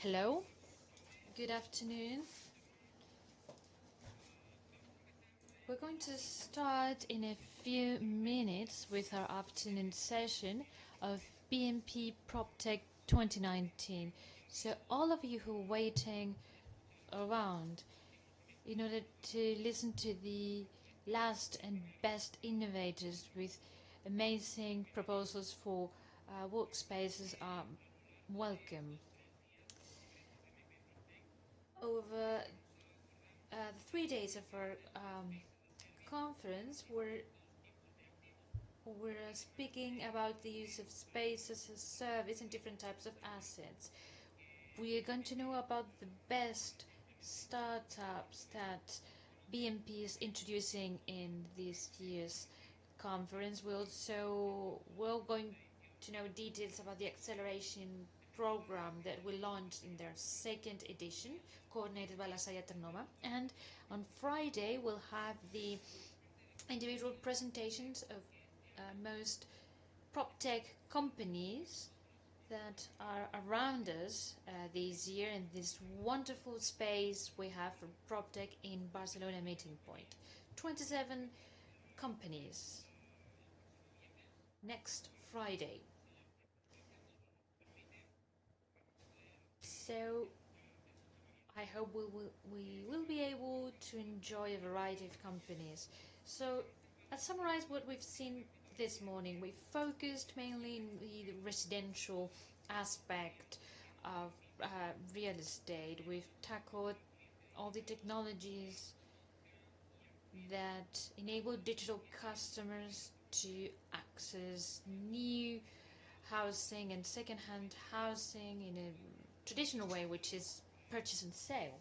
Hello, good afternoon. We're going to start in a few minutes with our afternoon session of BMP PropTech 2019. So all of you who are waiting around in order to listen to the last and best innovators with amazing proposals for workspaces are welcome. Over the 3 days of our conference, we're speaking about the use of space as a service and different types of assets. We are going to know about the best startups that BMP is introducing in this year's conference. We're going to know details about the acceleration program that we launched in their second edition, coordinated by La Salle Ternoma. And on Friday, we'll have the individual presentations of most prop tech companies that are around us this year in this wonderful space we have for PropTech in Barcelona Meeting Point. 27 companies next Friday. So I hope we will be able to enjoy a variety of companies. So I'll summarize what we've seen this morning. We focused mainly in the residential aspect of real estate. We've tackled all the technologies that enable digital customers to access new housing and second-hand housing in a traditional way, which is purchase and sale.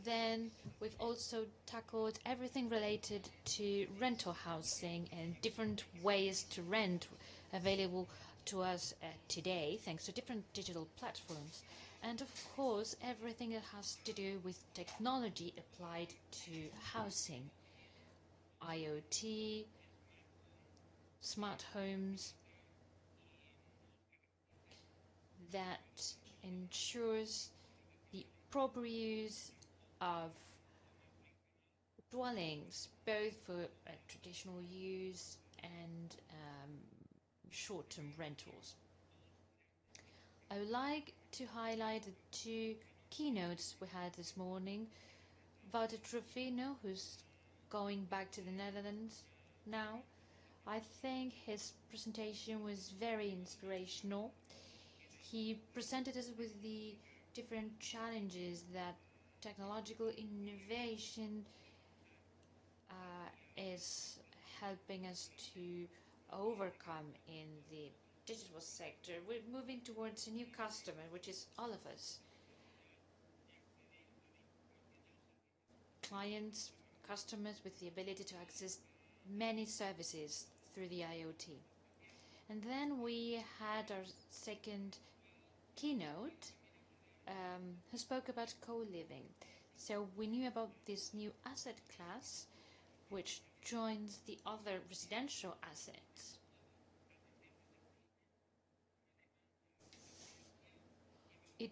Then we've also tackled everything related to rental housing and different ways to rent available to us today, thanks to different digital platforms. And of course, everything that has to do with technology applied to housing, IoT, smart homes, that ensures the proper use of dwellings, both for traditional use and short-term rentals. I would like to highlight the two keynotes we had this morning. Wouter Trufino, who's going back to the Netherlands now. I think his presentation was very inspirational. He presented us with the different challenges that technological innovation is helping us to overcome in the digital sector. We're moving towards a new customer, which is all of us. Clients, customers with the ability to access many services through the IoT. And then we had our second keynote who spoke about co-living. So we knew about this new asset class which joins the other residential assets. It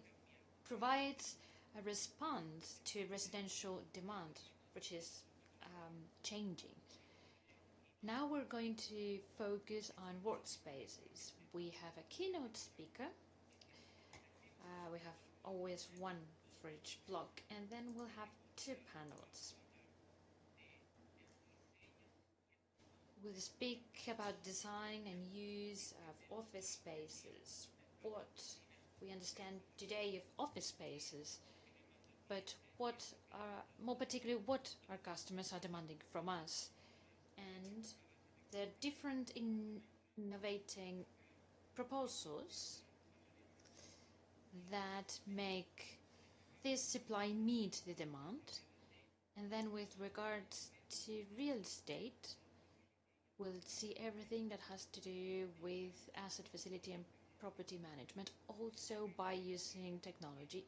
provides a response to residential demand, which is changing. Now we're going to focus on workspaces. We have a keynote speaker. We have always one for each block, and then we'll have two panels. We'll speak about design and use of office spaces, what we understand today of office spaces, but what are, more particularly, what our customers are demanding from us, and the different innovating proposals that make this supply meet the demand. And then with regards to real estate, we'll see everything that has to do with asset facility and property management, also by using technology.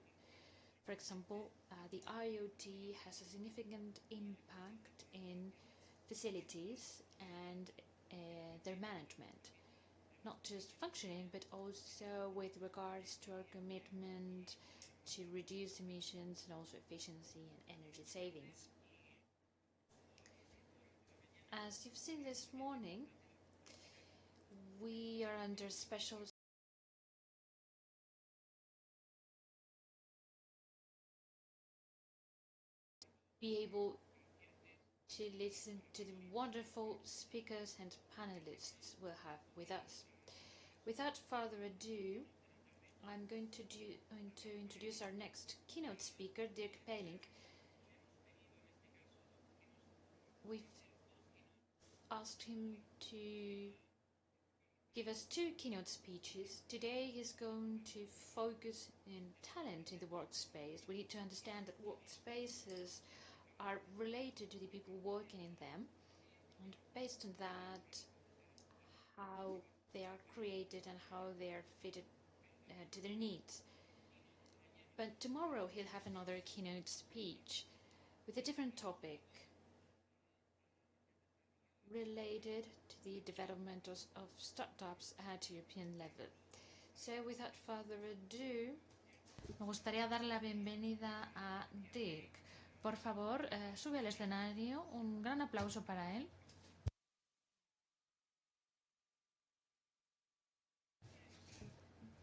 For example, the IoT has a significant impact in facilities and their management. not just functioning, but also with regards to our commitment to reduce emissions and also efficiency and energy savings. As you've seen this morning, we are under special be able to listen to the wonderful speakers and panelists we'll have with us. Without further ado, I'm going to introduce our next keynote speaker, Dirk Pelink. We've asked him to give us 2 keynote speeches. Today he's going to focus in talent in the workspace. We need to understand that workspaces are related to the people working in them, and based on that, how they are created and how they are fitted to their needs. But tomorrow he'll have another keynote speech with a different topic related to the development of startups at European level. So without further ado, me gustaría dar la bienvenida a Dirk. Por favor, sube al escenario. Un gran aplauso para él.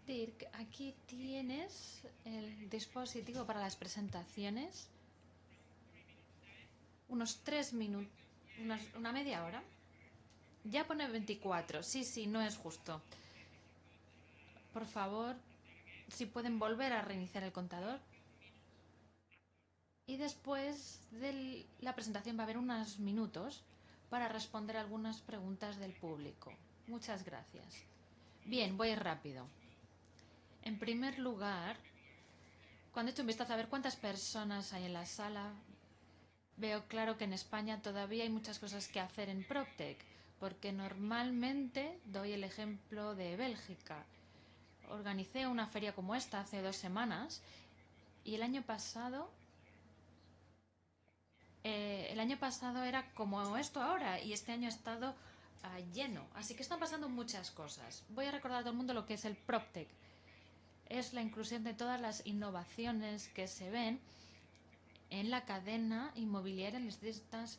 Dirk, aquí tienes el dispositivo para las presentaciones. Unos 3 minutos, una media hora. Ya pone 24. Sí, no es justo. Por favor, si pueden volver a reiniciar el contador. Y después de la presentación va a haber unos minutos para responder algunas preguntas del público. Muchas gracias. Bien, voy rápido. En primer lugar, cuando he hecho un vistazo a ver cuántas personas hay en la sala, veo claro que en España todavía hay muchas cosas que hacer en PropTech, porque normalmente doy el ejemplo de Bélgica. Organicé una feria como esta hace 2 semanas y el año pasado era como esto ahora y este año ha estado lleno. Así que están pasando muchas cosas. Voy a recordar a todo el mundo lo que es el PropTech. Es la inclusión de todas las innovaciones que se ven en la cadena inmobiliaria en distintas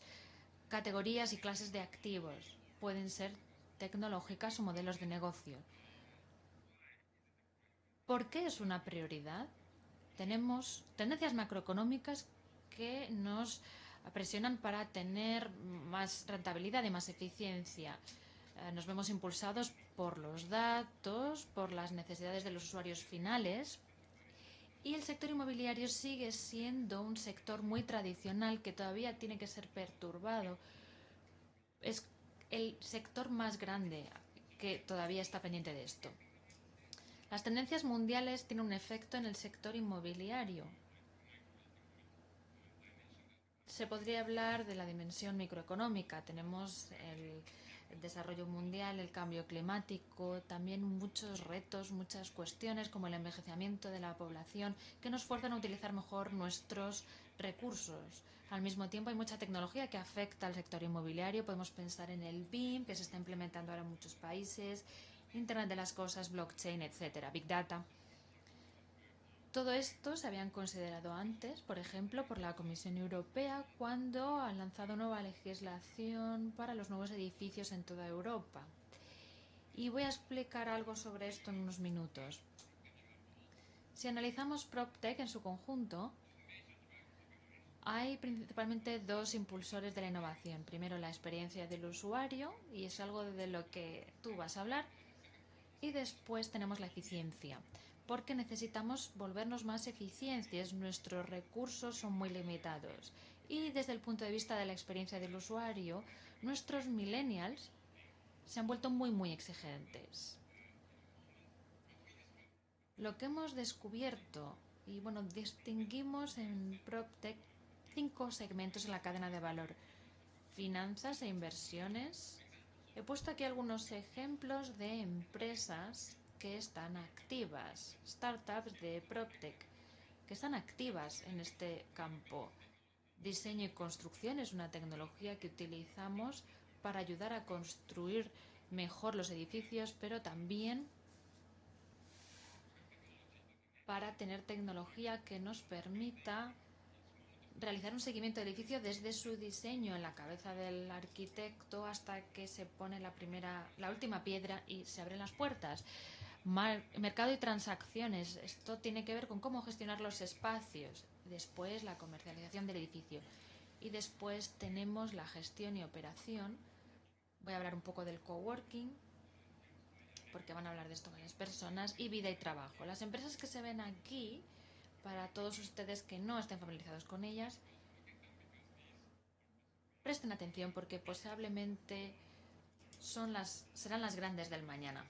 categorías y clases de activos. Pueden ser tecnológicas o modelos de negocio. ¿Por qué es una prioridad? Tenemos tendencias macroeconómicas que nos presionan para tener más rentabilidad y más eficiencia. Nos vemos impulsados por los datos, por las necesidades de los usuarios finales, y el sector inmobiliario sigue siendo un sector muy tradicional que todavía tiene que ser perturbado. Es el sector más grande que todavía está pendiente de esto. Las tendencias mundiales tienen un efecto en el sector inmobiliario. Se podría hablar de la dimensión microeconómica. Tenemos el desarrollo mundial, el cambio climático, también muchos retos, muchas cuestiones como el envejecimiento de la población que nos fuerzan a utilizar mejor nuestros recursos. Al mismo tiempo hay mucha tecnología que afecta al sector inmobiliario. Podemos pensar en el BIM, que se está implementando ahora en muchos países, Internet de las cosas, blockchain, etcétera, Big Data. Todo esto se habían considerado antes, por ejemplo, por la Comisión Europea cuando han lanzado nueva legislación para los nuevos edificios en toda Europa. Y voy a explicar algo sobre esto en unos minutos. Si analizamos PropTech en su conjunto, hay principalmente 2 impulsores de la innovación. Primero, la experiencia del usuario, y es algo de lo que tú vas a hablar. Y después tenemos la eficiencia, porque necesitamos volvernos más eficientes. Nuestros recursos son muy limitados. Y desde el punto de vista de la experiencia del usuario, nuestros millennials se han vuelto muy exigentes. Lo que hemos descubierto, y distinguimos en PropTech 5 segmentos en la cadena de valor: finanzas e inversiones. He puesto aquí algunos ejemplos de empresas que están activas, startups de PropTech, que están activas en este campo. Diseño y construcción es una tecnología que utilizamos para ayudar a construir mejor los edificios, pero también para tener tecnología que nos permita realizar un seguimiento del edificio desde su diseño en la cabeza del arquitecto hasta que se pone la última piedra y se abren las puertas. Mercado y transacciones. Esto tiene que ver con cómo gestionar los espacios. Después la comercialización del edificio. Y después tenemos la gestión y operación. Voy a hablar un poco del coworking, porque van a hablar de esto varias personas, y vida y trabajo. Las empresas que se ven aquí, para todos ustedes que no estén familiarizados con ellas, presten atención porque posiblemente serán las grandes del mañana.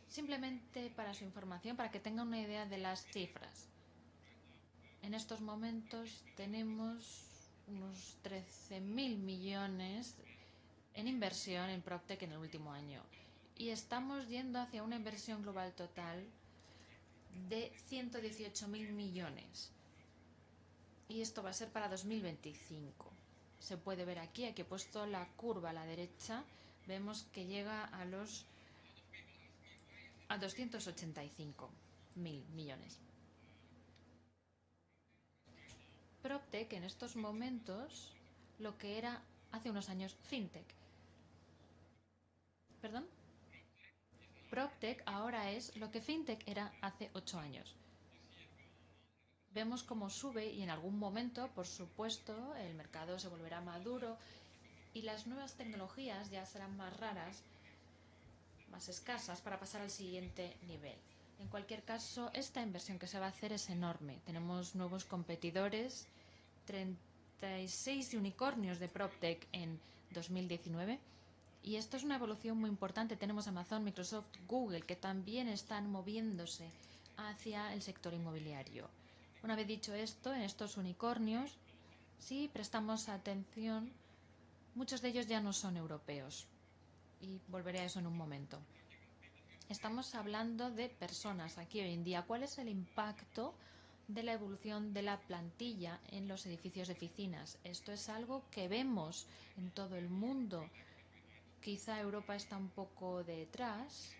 Simplemente para su información, para que tengan una idea de las cifras. En estos momentos tenemos unos 13.000 millones en inversión en PropTech en el último año. Y estamos yendo hacia una inversión global total de 118.000 millones. Y esto va a ser para 2025. Se puede ver aquí he puesto la curva a la derecha. Vemos que llega a 285.000 millones. PropTech en estos momentos lo que era hace unos años FinTech. ¿Perdón? PropTech ahora es lo que FinTech era hace 8 años. Vemos cómo sube y en algún momento, por supuesto, el mercado se volverá maduro y las nuevas tecnologías ya serán más raras, más escasas para pasar al siguiente nivel. En cualquier caso, esta inversión que se va a hacer es enorme. Tenemos nuevos competidores, 36 unicornios de PropTech en 2019. Y esto es una evolución muy importante. Tenemos Amazon, Microsoft, Google, que también están moviéndose hacia el sector inmobiliario. Una vez dicho esto, en estos unicornios, si prestamos atención, muchos de ellos ya no son europeos. Y volveré a eso en un momento. Estamos hablando de personas aquí hoy en día. ¿Cuál es el impacto de la evolución de la plantilla en los edificios de oficinas? Esto es algo que vemos en todo el mundo. Quizá Europa está un poco detrás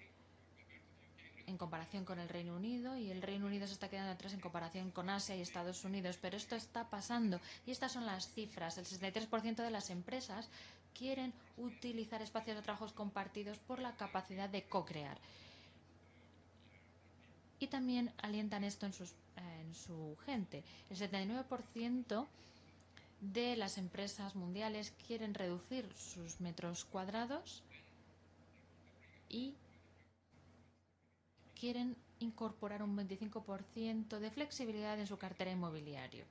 en comparación con el Reino Unido y el Reino Unido se está quedando atrás en comparación con Asia y Estados Unidos, pero esto está pasando y estas son las cifras. El 63% de las empresas quieren utilizar espacios de trabajo compartidos por la capacidad de co-crear. Y también alientan esto en su gente. El 79% de las empresas mundiales quieren reducir sus metros cuadrados y quieren incorporar un 25% de flexibilidad en su cartera inmobiliaria.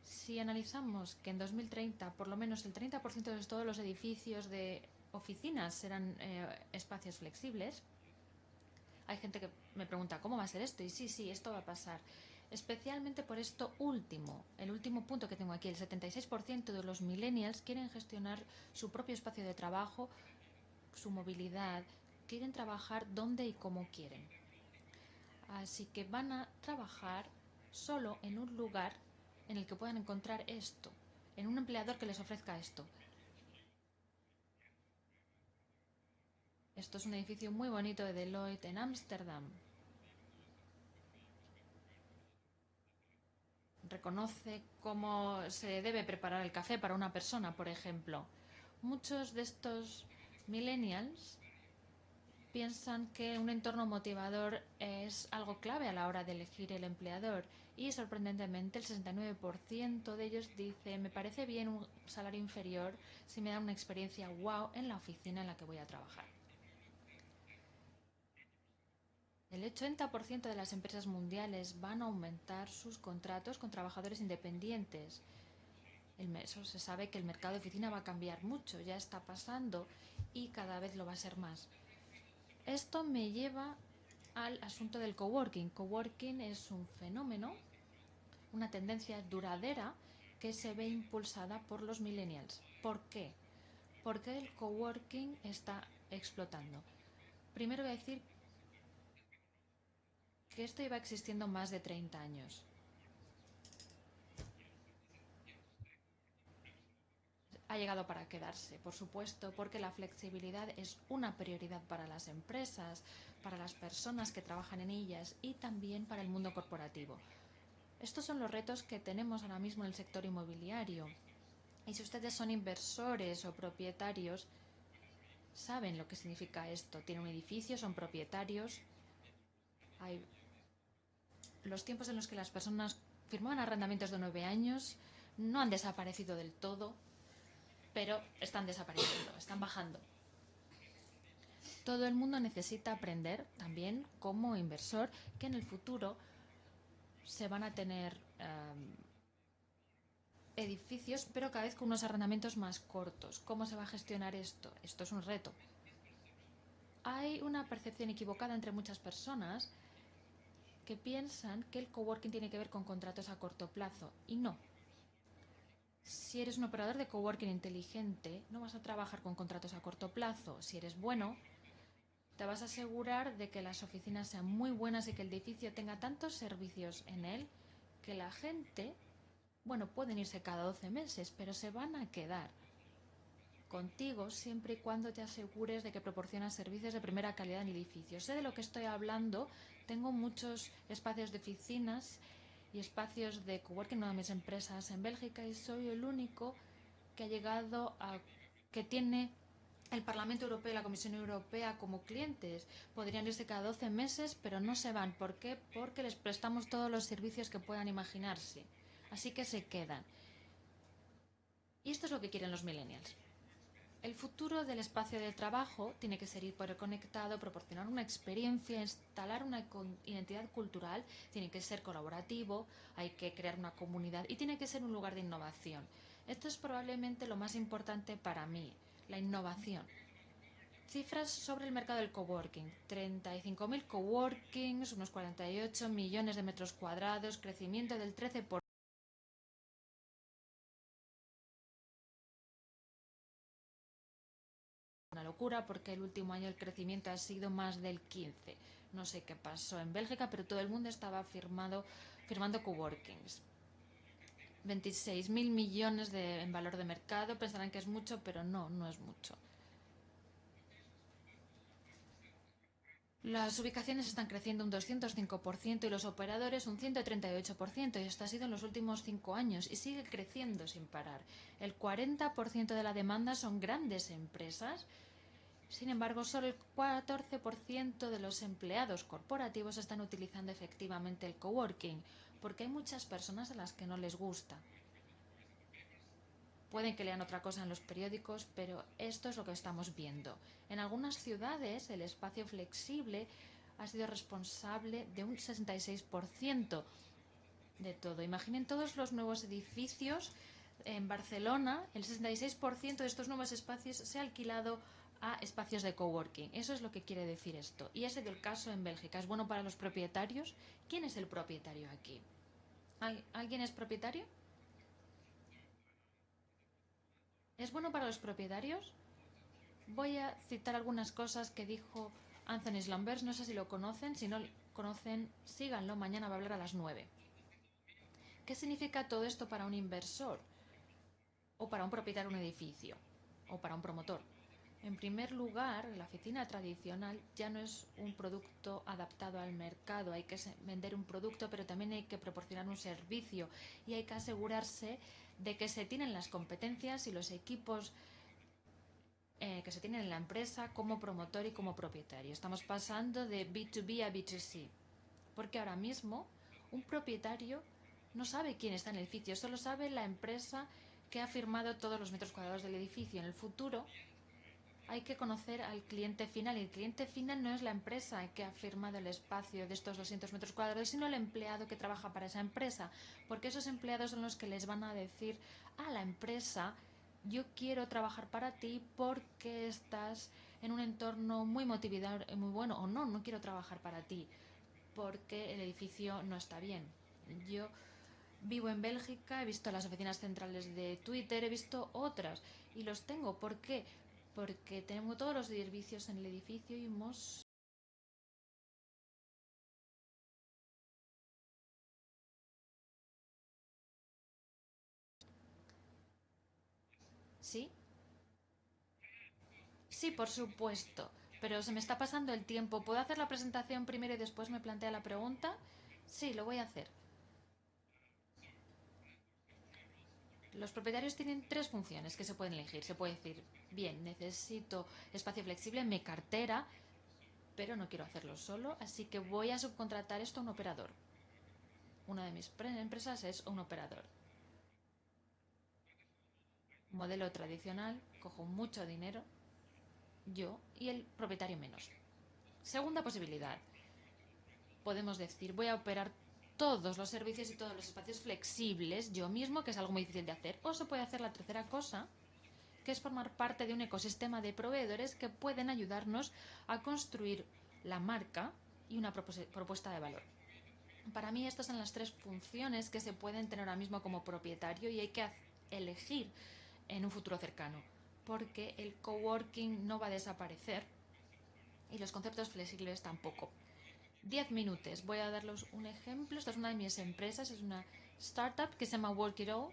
Si analizamos que en 2030 por lo menos el 30% de todos los edificios de oficinas serán espacios flexibles, hay gente que me pregunta ¿cómo va a ser esto? Y sí, esto va a pasar. Especialmente por esto último, el último punto que tengo aquí, el 76% de los millennials quieren gestionar su propio espacio de trabajo, su movilidad, quieren trabajar donde y como quieren. Así que van a trabajar solo en un lugar en el que puedan encontrar esto, en un empleador que les ofrezca esto. Esto es un edificio muy bonito de Deloitte en Ámsterdam. Reconoce cómo se debe preparar el café para una persona, por ejemplo. Muchos de estos millennials piensan que un entorno motivador es algo clave a la hora de elegir el empleador y sorprendentemente el 69% de ellos dice me parece bien un salario inferior si me da una experiencia wow en la oficina en la que voy a trabajar. El 80% de las empresas mundiales van a aumentar sus contratos con trabajadores independientes. Eso se sabe que el mercado de oficina va a cambiar mucho, ya está pasando y cada vez lo va a ser más. Esto me lleva al asunto del coworking. Coworking es un fenómeno, una tendencia duradera que se ve impulsada por los millennials. ¿Por qué? Porque el coworking está explotando. Primero voy a decir que esto lleva existiendo más de 30 años. ha llegado para quedarse, por supuesto, porque la flexibilidad es una prioridad para las empresas, para las personas que trabajan en ellas y también para el mundo corporativo. Estos son los retos que tenemos ahora mismo en el sector inmobiliario. Y si ustedes son inversores o propietarios, saben lo que significa esto. Tienen un edificio, son propietarios. Hay los tiempos en los que las personas firmaban arrendamientos de 9 años no han desaparecido del todo, pero están desapareciendo, están bajando. Todo el mundo necesita aprender también como inversor que en el futuro se van a tener edificios, pero cada vez con unos arrendamientos más cortos. ¿Cómo se va a gestionar esto? Esto es un reto. Hay una percepción equivocada entre muchas personas que piensan que el coworking tiene que ver con contratos a corto plazo, y no. Si eres un operador de coworking inteligente, no vas a trabajar con contratos a corto plazo. Si eres bueno, te vas a asegurar de que las oficinas sean muy buenas y que el edificio tenga tantos servicios en él que la gente, bueno, pueden irse cada 12 meses, pero se van a quedar contigo siempre y cuando te asegures de que proporcionas servicios de primera calidad en edificios. Sé de lo que estoy hablando, tengo muchos espacios de oficinas y espacios de coworking en una de mis empresas en Bélgica y soy el único que ha llegado a que tiene el Parlamento Europeo y la Comisión Europea como clientes. Podrían irse cada 12 meses, pero no se van. ¿Por qué? Porque les prestamos todos los servicios que puedan imaginarse. Así que se quedan. Y esto es lo que quieren los millennials. El futuro del espacio de trabajo tiene que ser hiperconectado, proporcionar una experiencia, instalar una identidad cultural, tiene que ser colaborativo, hay que crear una comunidad y tiene que ser un lugar de innovación. Esto es probablemente lo más importante para mí, la innovación. Cifras sobre el mercado del coworking. 35.000 coworkings, unos 48 millones de metros cuadrados, crecimiento del 13%. Una locura porque el último año el crecimiento ha sido más del 15%. No sé qué pasó en Bélgica, pero todo el mundo estaba firmando coworkings. 26.000 millones en valor de mercado. Pensarán que es mucho, pero no, no es mucho. Las ubicaciones están creciendo un 205% y los operadores un 138%, y esto ha sido en los últimos 5 años y sigue creciendo sin parar. El 40% de la demanda son grandes empresas. Sin embargo, solo el 14% de los empleados corporativos están utilizando efectivamente el coworking, porque hay muchas personas a las que no les gusta. Pueden que lean otra cosa en los periódicos, pero esto es lo que estamos viendo. En algunas ciudades, el espacio flexible ha sido responsable de un 66% de todo. Imaginen todos los nuevos edificios en Barcelona, el 66% de estos nuevos espacios se ha alquilado a espacios de coworking. Eso es lo que quiere decir esto. Y ese es el caso en Bélgica. ¿Es bueno para los propietarios? ¿Quién es el propietario aquí? ¿Alguien es propietario? ¿Es bueno para los propietarios? Voy a citar algunas cosas que dijo Anthony Slambers. No sé si lo conocen. Si no lo conocen, síganlo. Mañana va a hablar a las 9. ¿Qué significa todo esto para un inversor? O para un propietario de un edificio. O para un promotor. En primer lugar, la oficina tradicional ya no es un producto adaptado al mercado. Hay que vender un producto, pero también hay que proporcionar un servicio y hay que asegurarse de que se tienen las competencias y los equipos que se tienen en la empresa como promotor y como propietario. Estamos pasando de B2B a B2C, porque ahora mismo un propietario no sabe quién está en el edificio, solo sabe la empresa que ha firmado todos los metros cuadrados del edificio. En el futuro hay que conocer al cliente final, y el cliente final no es la empresa que ha firmado el espacio de estos 200 metros cuadrados, sino el empleado que trabaja para esa empresa, porque esos empleados son los que les van a decir a la empresa: yo quiero trabajar para ti porque estás en un entorno muy motivador y muy bueno, o no, no quiero trabajar para ti porque el edificio no está bien. Yo vivo en Bélgica, he visto las oficinas centrales de Twitter, he visto otras y los tengo. ¿Por qué? Porque tenemos todos los servicios en el edificio y hemos... ¿Sí? Sí, por supuesto, pero se me está pasando el tiempo. ¿Puedo hacer la presentación primero y después me plantea la pregunta? Sí, lo voy a hacer. Los propietarios tienen tres funciones que se pueden elegir. Se puede decir, bien, necesito espacio flexible en mi cartera, pero no quiero hacerlo solo, así que voy a subcontratar esto a un operador. Una de mis empresas es un operador. Modelo tradicional, cojo mucho dinero, yo y el propietario menos. Segunda posibilidad, podemos decir, voy a operar todos los servicios y todos los espacios flexibles yo mismo, que es algo muy difícil de hacer. O se puede hacer la tercera cosa, que es formar parte de un ecosistema de proveedores que pueden ayudarnos a construir la marca y una propuesta de valor. Para mí estas son las tres funciones que se pueden tener ahora mismo como propietario y hay que elegir en un futuro cercano, porque el coworking no va a desaparecer y los conceptos flexibles tampoco. 10 minutos. Voy a darles un ejemplo. Esta es una de mis empresas, es una startup que se llama Work It All,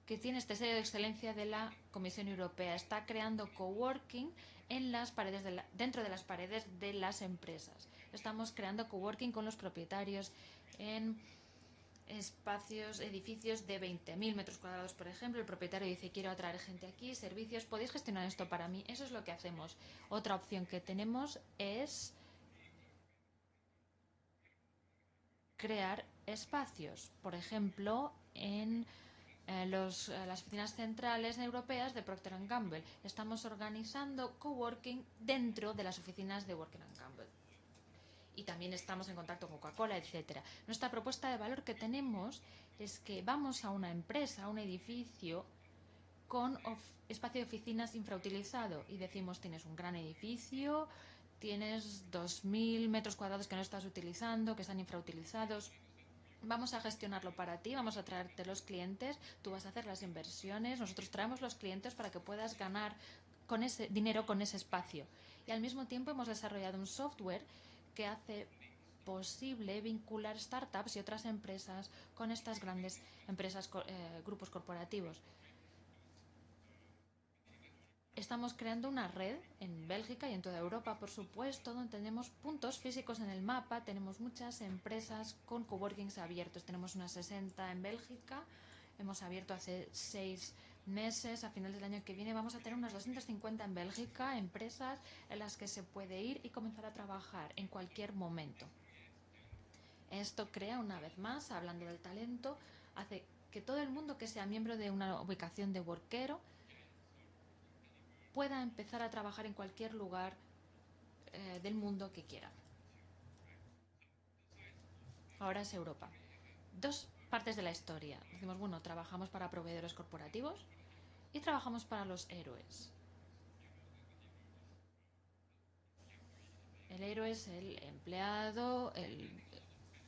que tiene este sello de excelencia de la Comisión Europea. Está creando coworking en las paredes dentro de las paredes de las empresas. Estamos creando coworking con los propietarios en espacios, edificios de 20.000 metros cuadrados, por ejemplo. El propietario dice, quiero atraer gente aquí, servicios, podéis gestionar esto para mí. Eso es lo que hacemos. Otra opción que tenemos es crear espacios, por ejemplo, en las oficinas centrales europeas de Procter Gamble. Estamos organizando coworking dentro de las oficinas de Procter Gamble. Y también estamos en contacto con Coca-Cola, etcétera. Nuestra propuesta de valor que tenemos es que vamos a una empresa, a un edificio con espacio de oficinas infrautilizado y decimos, tienes un gran edificio, tienes 2.000 metros cuadrados que no estás utilizando, que están infrautilizados. Vamos a gestionarlo para ti, vamos a traerte los clientes, tú vas a hacer las inversiones, nosotros traemos los clientes para que puedas ganar con ese dinero, con ese espacio. Y al mismo tiempo hemos desarrollado un software que hace posible vincular startups y otras empresas con estas grandes empresas, grupos corporativos. Estamos creando una red en Bélgica y en toda Europa, por supuesto, donde tenemos puntos físicos en el mapa. Tenemos muchas empresas con coworkings abiertos. Tenemos unas 60 en Bélgica. Hemos abierto hace 6 meses. A finales del año que viene vamos a tener unas 250 en Bélgica, empresas en las que se puede ir y comenzar a trabajar en cualquier momento. Esto crea, una vez más, hablando del talento, hace que todo el mundo que sea miembro de una ubicación de workero pueda empezar a trabajar en cualquier lugar del mundo que quiera. Ahora es Europa. Dos partes de la historia. Decimos, bueno, trabajamos para proveedores corporativos y trabajamos para los héroes. El héroe es el empleado, el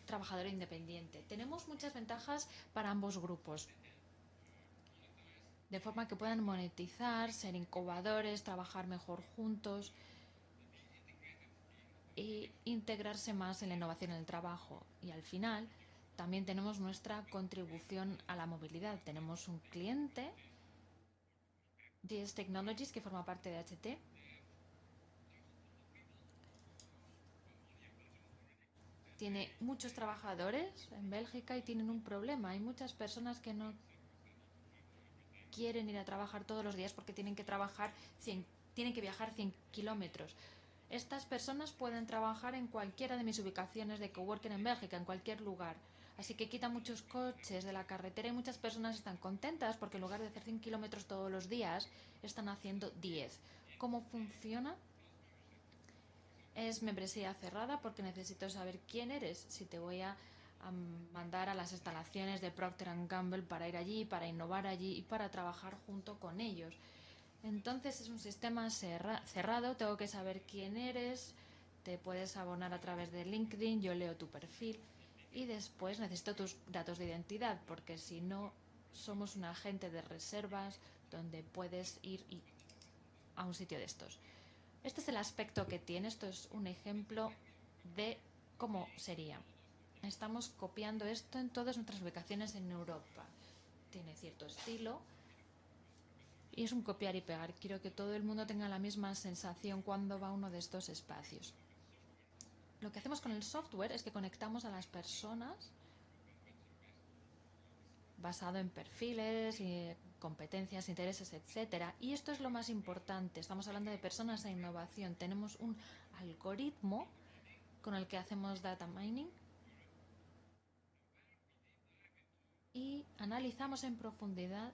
trabajador independiente. Tenemos muchas ventajas para ambos grupos, de forma que puedan monetizar, ser incubadores, trabajar mejor juntos e integrarse más en la innovación en el trabajo. Y al final también tenemos nuestra contribución a la movilidad. Tenemos un cliente, DS Technologies, que forma parte de HT. Tiene muchos trabajadores en Bélgica y tienen un problema. Hay muchas personas que no quieren ir a trabajar todos los días porque tienen que viajar 100 kilómetros. Estas personas pueden trabajar en cualquiera de mis ubicaciones de coworking en Bélgica, en cualquier lugar. Así que quita muchos coches de la carretera y muchas personas están contentas porque en lugar de hacer 100 kilómetros todos los días, están haciendo 10. ¿Cómo funciona? Es membresía cerrada porque necesito saber quién eres. Si te voy a mandar a las instalaciones de Procter Gamble para ir allí, para innovar allí y para trabajar junto con ellos. Entonces es un sistema cerrado, tengo que saber quién eres, te puedes abonar a través de LinkedIn, yo leo tu perfil y después necesito tus datos de identidad porque si no somos un agente de reservas donde puedes ir a un sitio de estos. Este es el aspecto que tiene, esto es un ejemplo de cómo sería. Estamos copiando esto en todas nuestras ubicaciones en Europa. Tiene cierto estilo, Y es un copiar y pegar. Quiero que todo el mundo tenga la misma sensación cuando va a uno de estos espacios. Lo que hacemos con el software es que conectamos a las personas basado en perfiles, y competencias, intereses, etcétera. Y esto es lo más importante. Estamos hablando de personas e innovación. Tenemos un algoritmo con el que hacemos data mining y analizamos en profundidad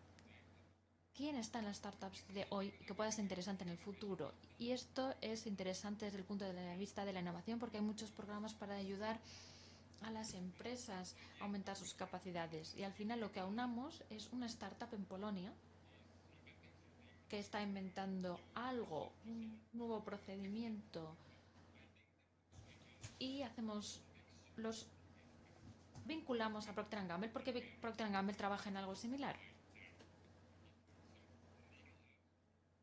quién está en las startups de hoy que pueda ser interesante en el futuro. Y esto es interesante desde el punto de vista de la innovación porque hay muchos programas para ayudar a las empresas a aumentar sus capacidades. Y al final lo que aunamos es una startup en Polonia que está inventando algo, un nuevo procedimiento, y hacemos los vinculamos a Procter Gamble porque Procter Gamble trabaja en algo similar.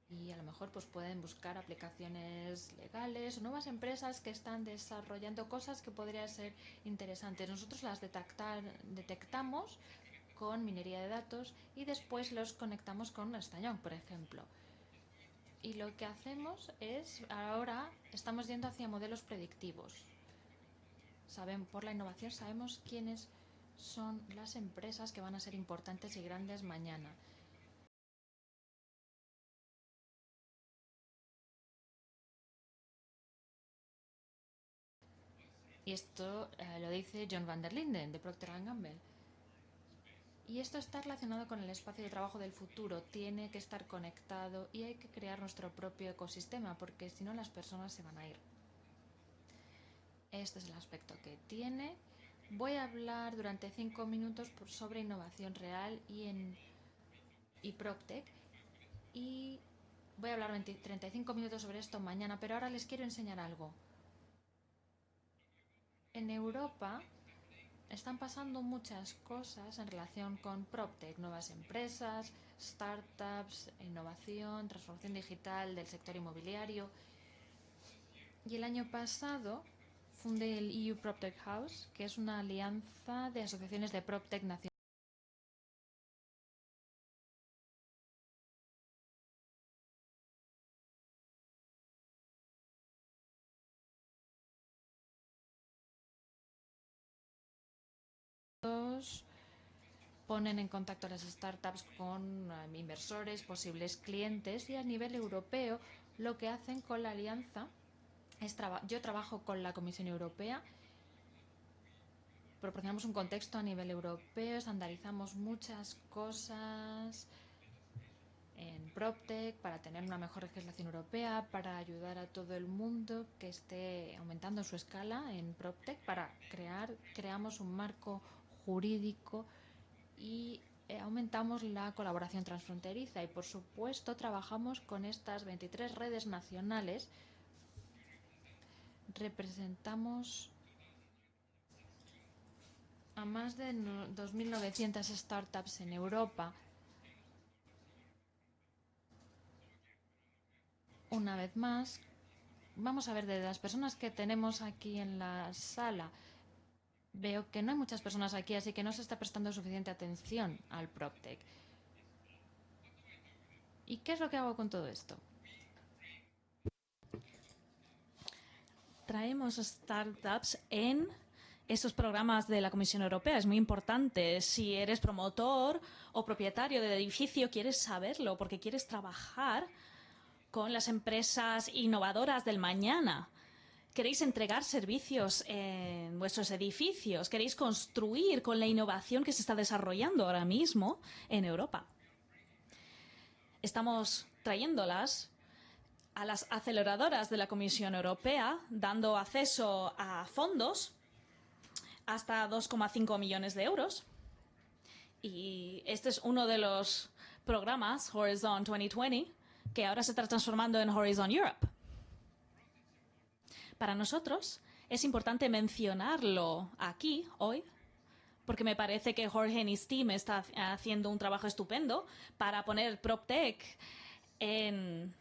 Y a lo mejor pues pueden buscar aplicaciones legales o nuevas empresas que están desarrollando cosas que podrían ser interesantes. Nosotros las detectamos con minería de datos y después los conectamos con Estañón, por ejemplo. Y lo que hacemos es, ahora estamos yendo hacia modelos predictivos. Por la innovación sabemos quiénes son las empresas que van a ser importantes y grandes mañana. Y esto lo dice John van der Linden, de Procter Gamble. Y esto está relacionado con el espacio de trabajo del futuro. Tiene que estar conectado y hay que crear nuestro propio ecosistema, porque si no las personas se van a ir. Este es el aspecto que tiene. Voy a hablar durante 5 minutos sobre innovación real y PropTech. Y voy a hablar 35 minutos sobre esto mañana, pero ahora les quiero enseñar algo. En Europa están pasando muchas cosas en relación con PropTech, nuevas empresas, startups, innovación, transformación digital del sector inmobiliario. Y el año pasado fundé el EU PropTech House, que es una alianza de asociaciones de PropTech nacionales. Ponen en contacto a las startups con inversores, posibles clientes, y a nivel europeo lo que hacen con la alianza es yo trabajo con la Comisión Europea, proporcionamos un contexto a nivel europeo, estandarizamos muchas cosas en PropTech para tener una mejor legislación europea, para ayudar a todo el mundo que esté aumentando su escala en PropTech, creamos un marco jurídico y aumentamos la colaboración transfronteriza y por supuesto trabajamos con estas 23 redes nacionales. Representamos a más de 2.900 startups en Europa. Una vez más, vamos a ver, de las personas que tenemos aquí en la sala, veo que no hay muchas personas aquí, así que no se está prestando suficiente atención al PropTech. ¿Y qué es lo que hago con todo esto? Traemos startups en estos programas de la Comisión Europea. Es muy importante. Si eres promotor o propietario de edificio, quieres saberlo porque quieres trabajar con las empresas innovadoras del mañana. Queréis entregar servicios en vuestros edificios. Queréis construir con la innovación que se está desarrollando ahora mismo en Europa. Estamos trayéndolas a las aceleradoras de la Comisión Europea, dando acceso a fondos hasta 2,5 millones de euros. Y este es uno de los programas, Horizon 2020, que ahora se está transformando en Horizon Europe. Para nosotros es importante mencionarlo aquí, hoy, porque me parece que Jorge y Steam está haciendo un trabajo estupendo para poner PropTech en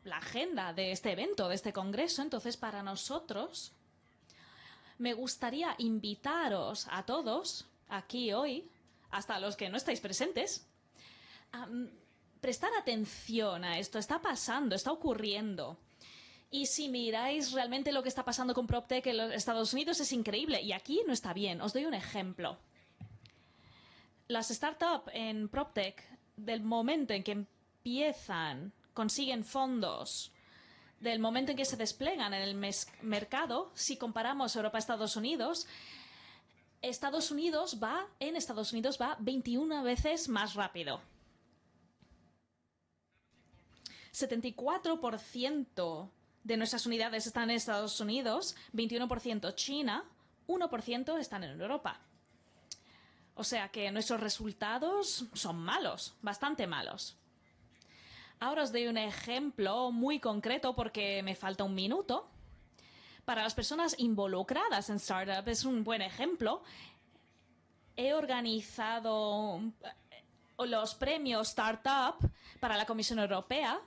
la agenda de este evento, de este congreso. Entonces, para nosotros, me gustaría invitaros a todos aquí hoy, hasta los que no estáis presentes, prestar atención a esto. Está pasando, está ocurriendo. Y si miráis realmente lo que está pasando con PropTech en los Estados Unidos es increíble. Y aquí no está bien. Os doy un ejemplo. Las startups en PropTech, del momento en que empiezan, consiguen fondos, del momento en que se desplegan en el mercado, si comparamos Europa a Estados Unidos va 21 veces más rápido. 74% de nuestras unidades están en Estados Unidos, 21% China, 1% están en Europa. O sea que nuestros resultados son malos, bastante malos. Ahora os doy un ejemplo muy concreto porque me falta un minuto. Para las personas involucradas en startup es un buen ejemplo. He organizado los premios Startup para la Comisión Europea.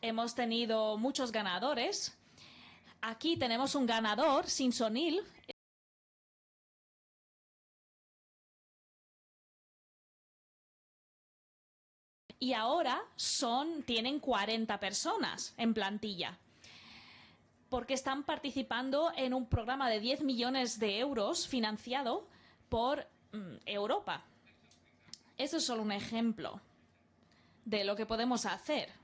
Hemos tenido muchos ganadores. Aquí tenemos un ganador, Simpsonil. Y ahora tienen 40 personas en plantilla. Porque están participando en un programa de 10 millones de euros financiado por Europa. Eso es solo un ejemplo de lo que podemos hacer.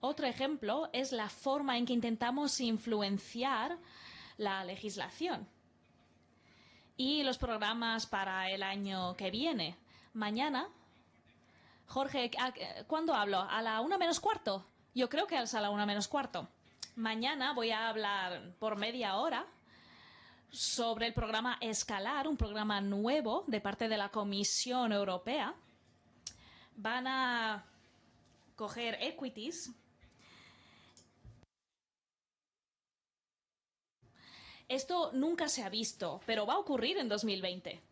Otro ejemplo es la forma en que intentamos influenciar la legislación y los programas para el año que viene. Mañana, Jorge, ¿cuándo hablo? ¿A la 1:45? Yo creo que es a la 1:45. Mañana voy a hablar por media hora sobre el programa Escalar, un programa nuevo de parte de la Comisión Europea. Van a coger equities. Esto nunca se ha visto, pero va a ocurrir en 2020.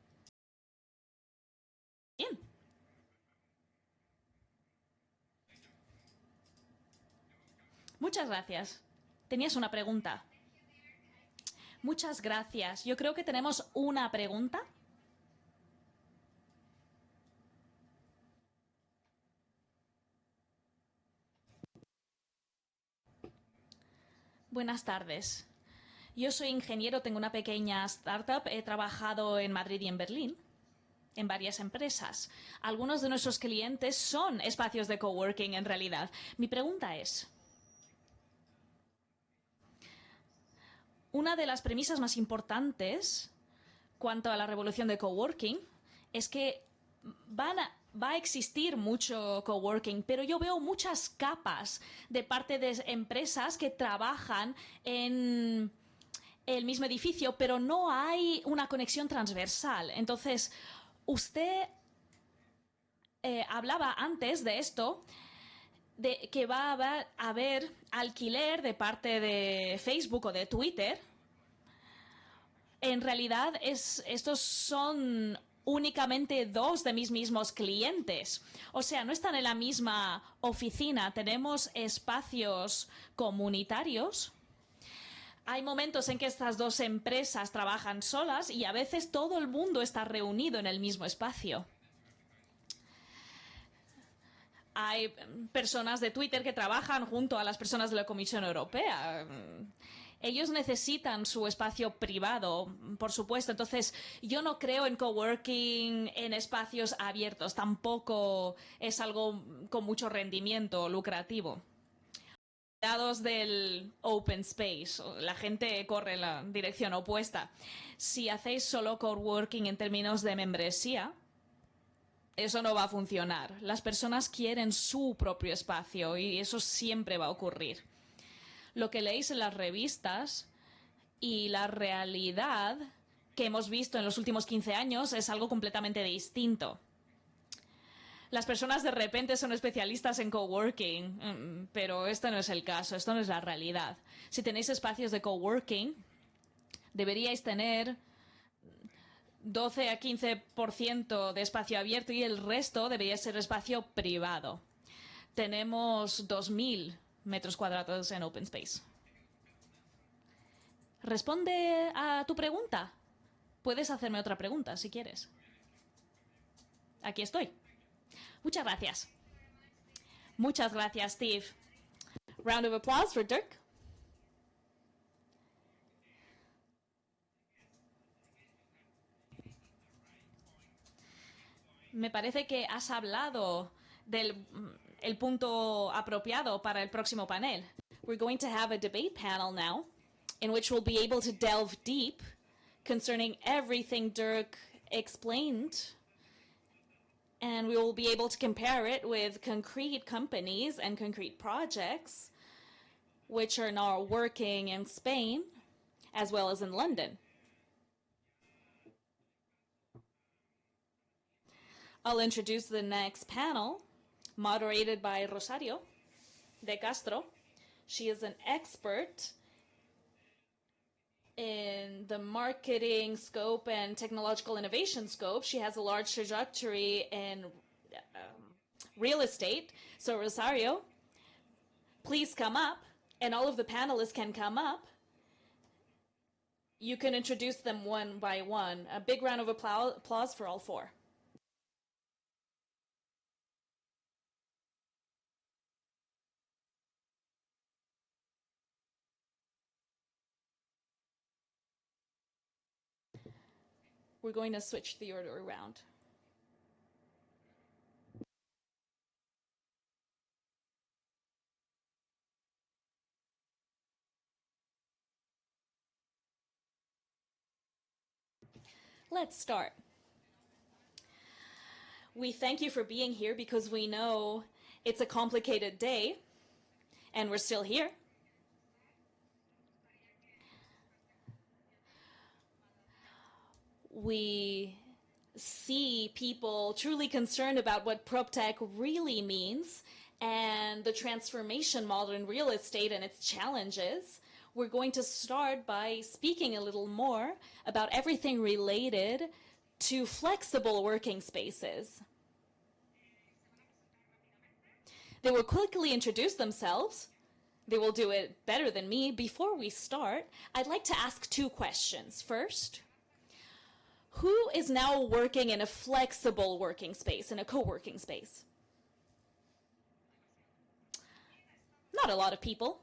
Bien. Muchas gracias. Tenías una pregunta. Muchas gracias. Yo creo que tenemos una pregunta. Buenas tardes. Yo soy ingeniero, tengo una pequeña startup. He trabajado en Madrid y en Berlín, en varias empresas. Algunos de nuestros clientes son espacios de coworking en realidad. Mi pregunta es, una de las premisas más importantes cuanto a la revolución de coworking es que va a existir mucho coworking, pero yo veo muchas capas de parte de empresas que trabajan en el mismo edificio, pero no hay una conexión transversal. Entonces, usted hablaba antes de esto, de que va a haber alquiler de parte de Facebook o de Twitter. En realidad, estos son únicamente dos de mis mismos clientes. O sea, no están en la misma oficina. Tenemos espacios comunitarios. Hay momentos en que estas dos empresas trabajan solas y a veces todo el mundo está reunido en el mismo espacio. Hay personas de Twitter que trabajan junto a las personas de la Comisión Europea. Ellos necesitan su espacio privado, por supuesto. Entonces, yo no creo en coworking en espacios abiertos. Tampoco es algo con mucho rendimiento lucrativo. Dados del open space, la gente corre en la dirección opuesta. Si hacéis solo coworking en términos de membresía, eso no va a funcionar. Las personas quieren su propio espacio y eso siempre va a ocurrir. Lo que leéis en las revistas y la realidad que hemos visto en los últimos 15 años es algo completamente distinto. Las personas de repente son especialistas en coworking, pero esto no es el caso, esto no es la realidad. Si tenéis espacios de coworking, deberíais tener 12 a 15% de espacio abierto y el resto debería ser espacio privado. Tenemos 2.000 metros cuadrados en open space. ¿Responde a tu pregunta? Puedes hacerme otra pregunta si quieres. Aquí estoy. Muchas gracias. Muchas gracias, Steve. Round of applause for Dirk. Me parece que has hablado del el punto apropiado para el próximo panel. We're going to have a debate panel now in which we'll be able to delve deep concerning everything Dirk explained, and we will be able to compare it with concrete companies and concrete projects which are now working in Spain as well as in London. I'll introduce the next panel, moderated by Rosario de Castro. She is an expert in the marketing scope and technological innovation scope. She has a large trajectory in real estate. So Rosario, please come up, and all of the panelists can come up. You can introduce them one by one. A big round of applause for all four. We're going to switch the order around. Let's start. We thank you for being here because we know it's a complicated day, and we're still here. We see people truly concerned about what PropTech really means and the transformation model in real estate and its challenges. We're going to start by speaking a little more about everything related to flexible working spaces. They will quickly introduce themselves. They will do it better than me. Before we start, I'd like to ask two questions. First, who is now working in a flexible working space, in a co-working space? Not a lot of people.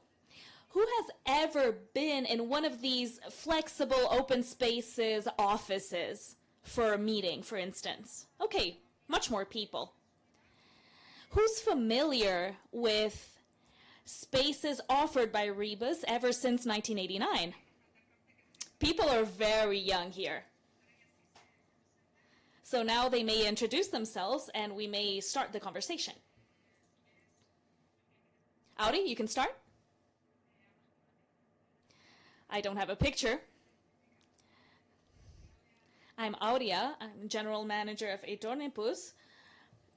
Who has ever been in one of these flexible open spaces offices for a meeting, for instance? Okay, much more people. Who's familiar with spaces offered by Rebus ever since 1989? People are very young here. So now they may introduce themselves and we may start the conversation. Audi, you can start. I don't have a picture. I'm Audia. I'm general manager of Etornipus,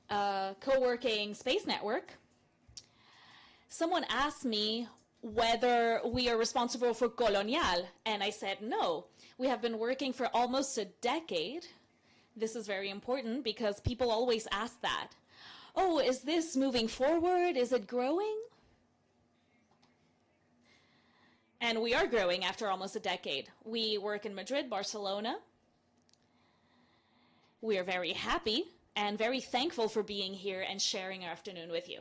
a co-working space network. Someone asked me whether we are responsible for Colonial, and I said no. We have been working for almost a decade. This is very important because people always ask that. Oh, is this moving forward? Is it growing? And we are growing after almost a decade. We work in Madrid, Barcelona. We are very happy and very thankful for being here and sharing our afternoon with you.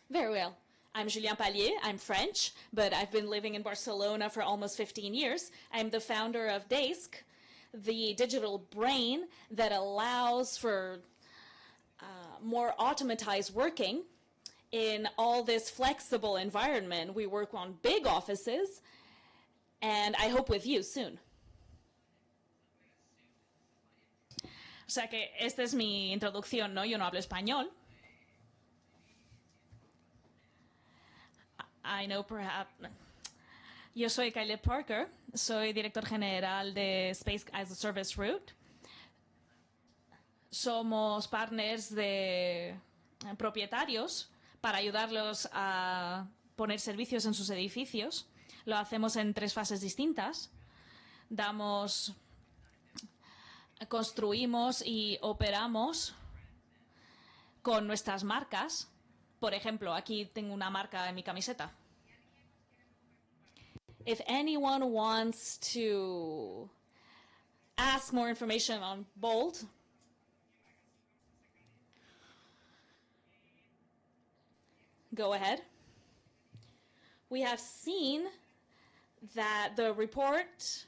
Very well. I'm Julien Pallier. I'm French, but I've been living in Barcelona for almost 15 years. I'm the founder of Desk, the digital brain that allows for more automatized working in all this flexible environment. We work on big offices, and I hope with you soon. O sea que esta es mi introducción, ¿no? Yo no hablo español. I know perhaps... Yo soy Caleb Parker, soy director general de Space as a Service Route. Somos partners de propietarios para ayudarlos a poner servicios en sus edificios. Lo hacemos en 3 fases distintas. Construimos y operamos con nuestras marcas. Por ejemplo, aquí tengo una marca en mi camiseta. If anyone wants to ask more information on Bold, Go ahead. We have seen that the report,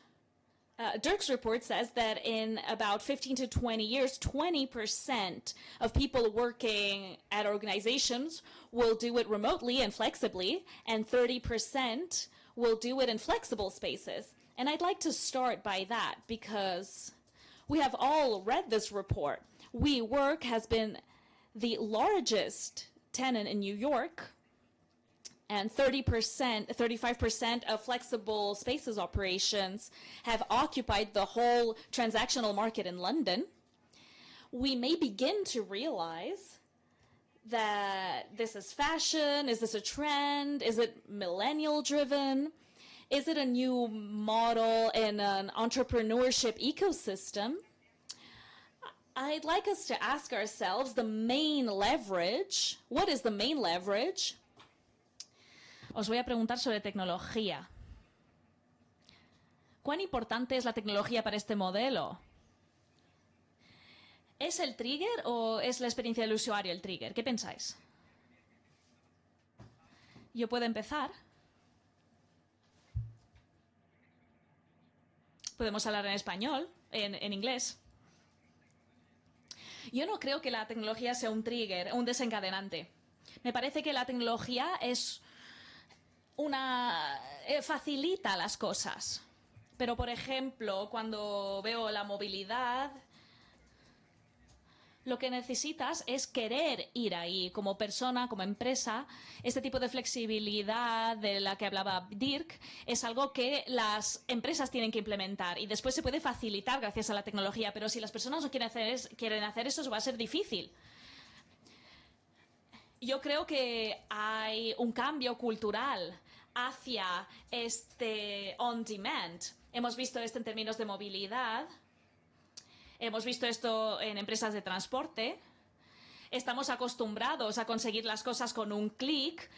Dirk's report says that in about 15 to 20 years, 20% of people working at organizations will do it remotely and flexibly, and 30% will do it in flexible spaces. And I'd like to start by that because we have all read this report. WeWork has been the largest tenant in New York, and 35% of flexible spaces operations have occupied the whole transactional market in London. We may begin to realize that this is fashion. Is this a trend? Is it millennial driven? Is it a new model in an entrepreneurship ecosystem? I'd like us to ask ourselves the main leverage. What is the main leverage? Os voy a preguntar sobre tecnología. ¿Cuán importante es la tecnología para este modelo? ¿Es el trigger o es la experiencia del usuario el trigger? ¿Qué pensáis? Yo puedo empezar. Podemos hablar en español, en inglés. Yo no creo que la tecnología sea un trigger, un desencadenante. Me parece que la tecnología es facilita las cosas. Pero, por ejemplo, cuando veo la movilidad, lo que necesitas es querer ir ahí como persona, como empresa. Este tipo de flexibilidad de la que hablaba Dirk es algo que las empresas tienen que implementar y después se puede facilitar gracias a la tecnología, pero si las personas no quieren hacer eso va a ser difícil. Yo creo que hay un cambio cultural hacia este on-demand. Hemos visto esto en términos de movilidad. Hemos visto esto en empresas de transporte. Estamos acostumbrados a conseguir las cosas con un clic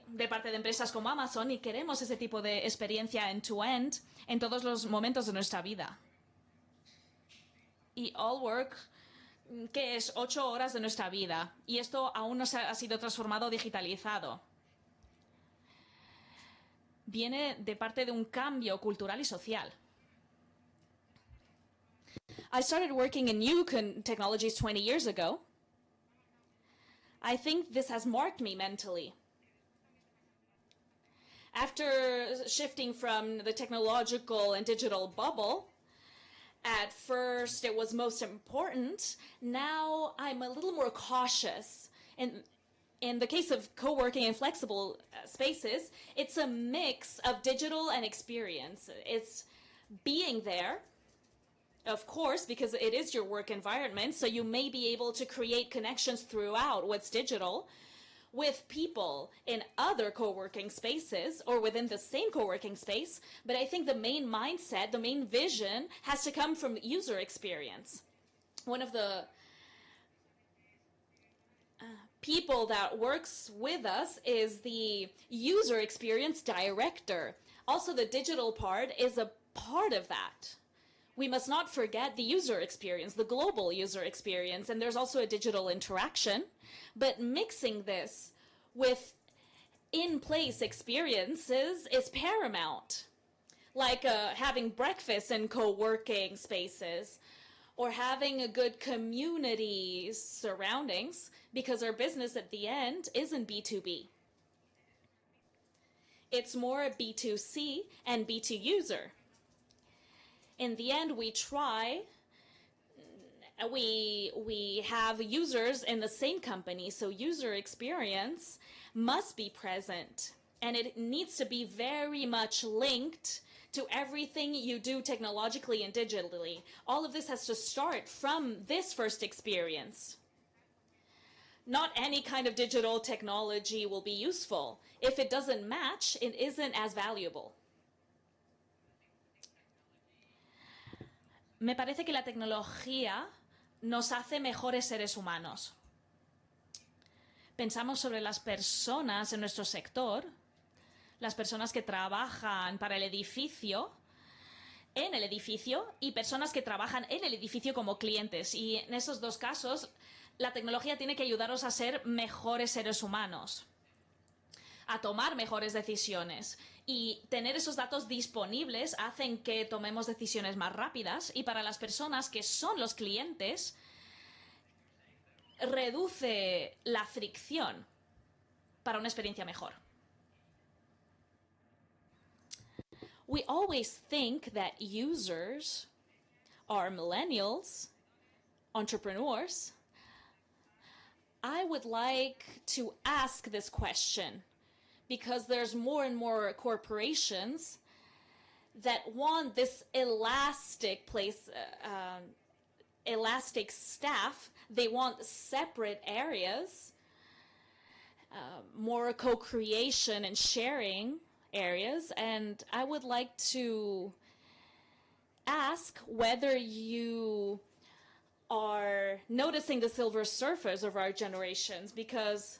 de parte de empresas como Amazon y queremos ese tipo de experiencia end-to-end en todos los momentos de nuestra vida. Y All Work, que es 8 horas de nuestra vida. Y esto aún no ha sido transformado o digitalizado. Viene de parte de un cambio cultural y social. I started working in new technologies 20 years ago. I think this has marked me mentally. After shifting from the technological and digital bubble, at first it was most important. Now I'm a little more cautious. In the case of co-working and flexible spaces, it's a mix of digital and experience. It's being there, of course, because it is your work environment, so you may be able to create connections throughout what's digital with people in other co-working spaces or within the same co-working space. But I think the main mindset, the main vision has to come from user experience. One of the people that works with us is the user experience director. Also, the digital part is a part of that. We must not forget the user experience, the global user experience, and there's also a digital interaction. But mixing this with in-place experiences is paramount. Like having breakfast in co-working spaces or having a good community surroundings, because our business at the end isn't B2B. It's more B2C and B2 user. In the end, we have users in the same company, so user experience must be present, and it needs to be very much linked to everything you do technologically and digitally. All of this has to start from this first experience. Not any kind of digital technology will be useful. If it doesn't match, it isn't as valuable. Me parece que la tecnología nos hace mejores seres humanos. Pensamos sobre las personas en nuestro sector, las personas que trabajan para el edificio, en el edificio, y personas que trabajan en el edificio como clientes. Y en esos dos casos, la tecnología tiene que ayudaros a ser mejores seres humanos. a tomar mejores decisiones. Y tener esos datos disponibles hacen que tomemos decisiones más rápidas, y para las personas que son los clientes reduce la fricción para una experiencia mejor. We always think that users are millennials, entrepreneurs. I would like to ask this question because there's more and more corporations that want this elastic elastic staff. They want separate areas, more co-creation and sharing areas. And I would like to ask whether you are noticing the silver surfers of our generations, because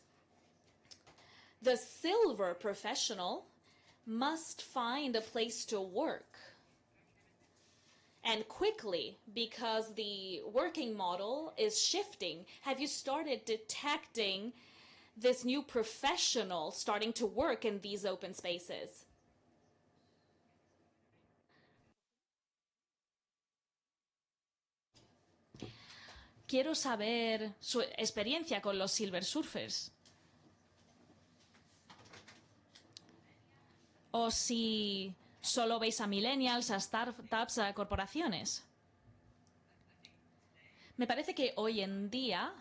the silver professional must find a place to work, and quickly, because the working model is shifting. Have you started detecting this new professional starting to work in these open spaces? Quiero saber su experiencia con los silver surfers. O si solo veis a millennials, a startups, a corporaciones. Me parece que hoy en día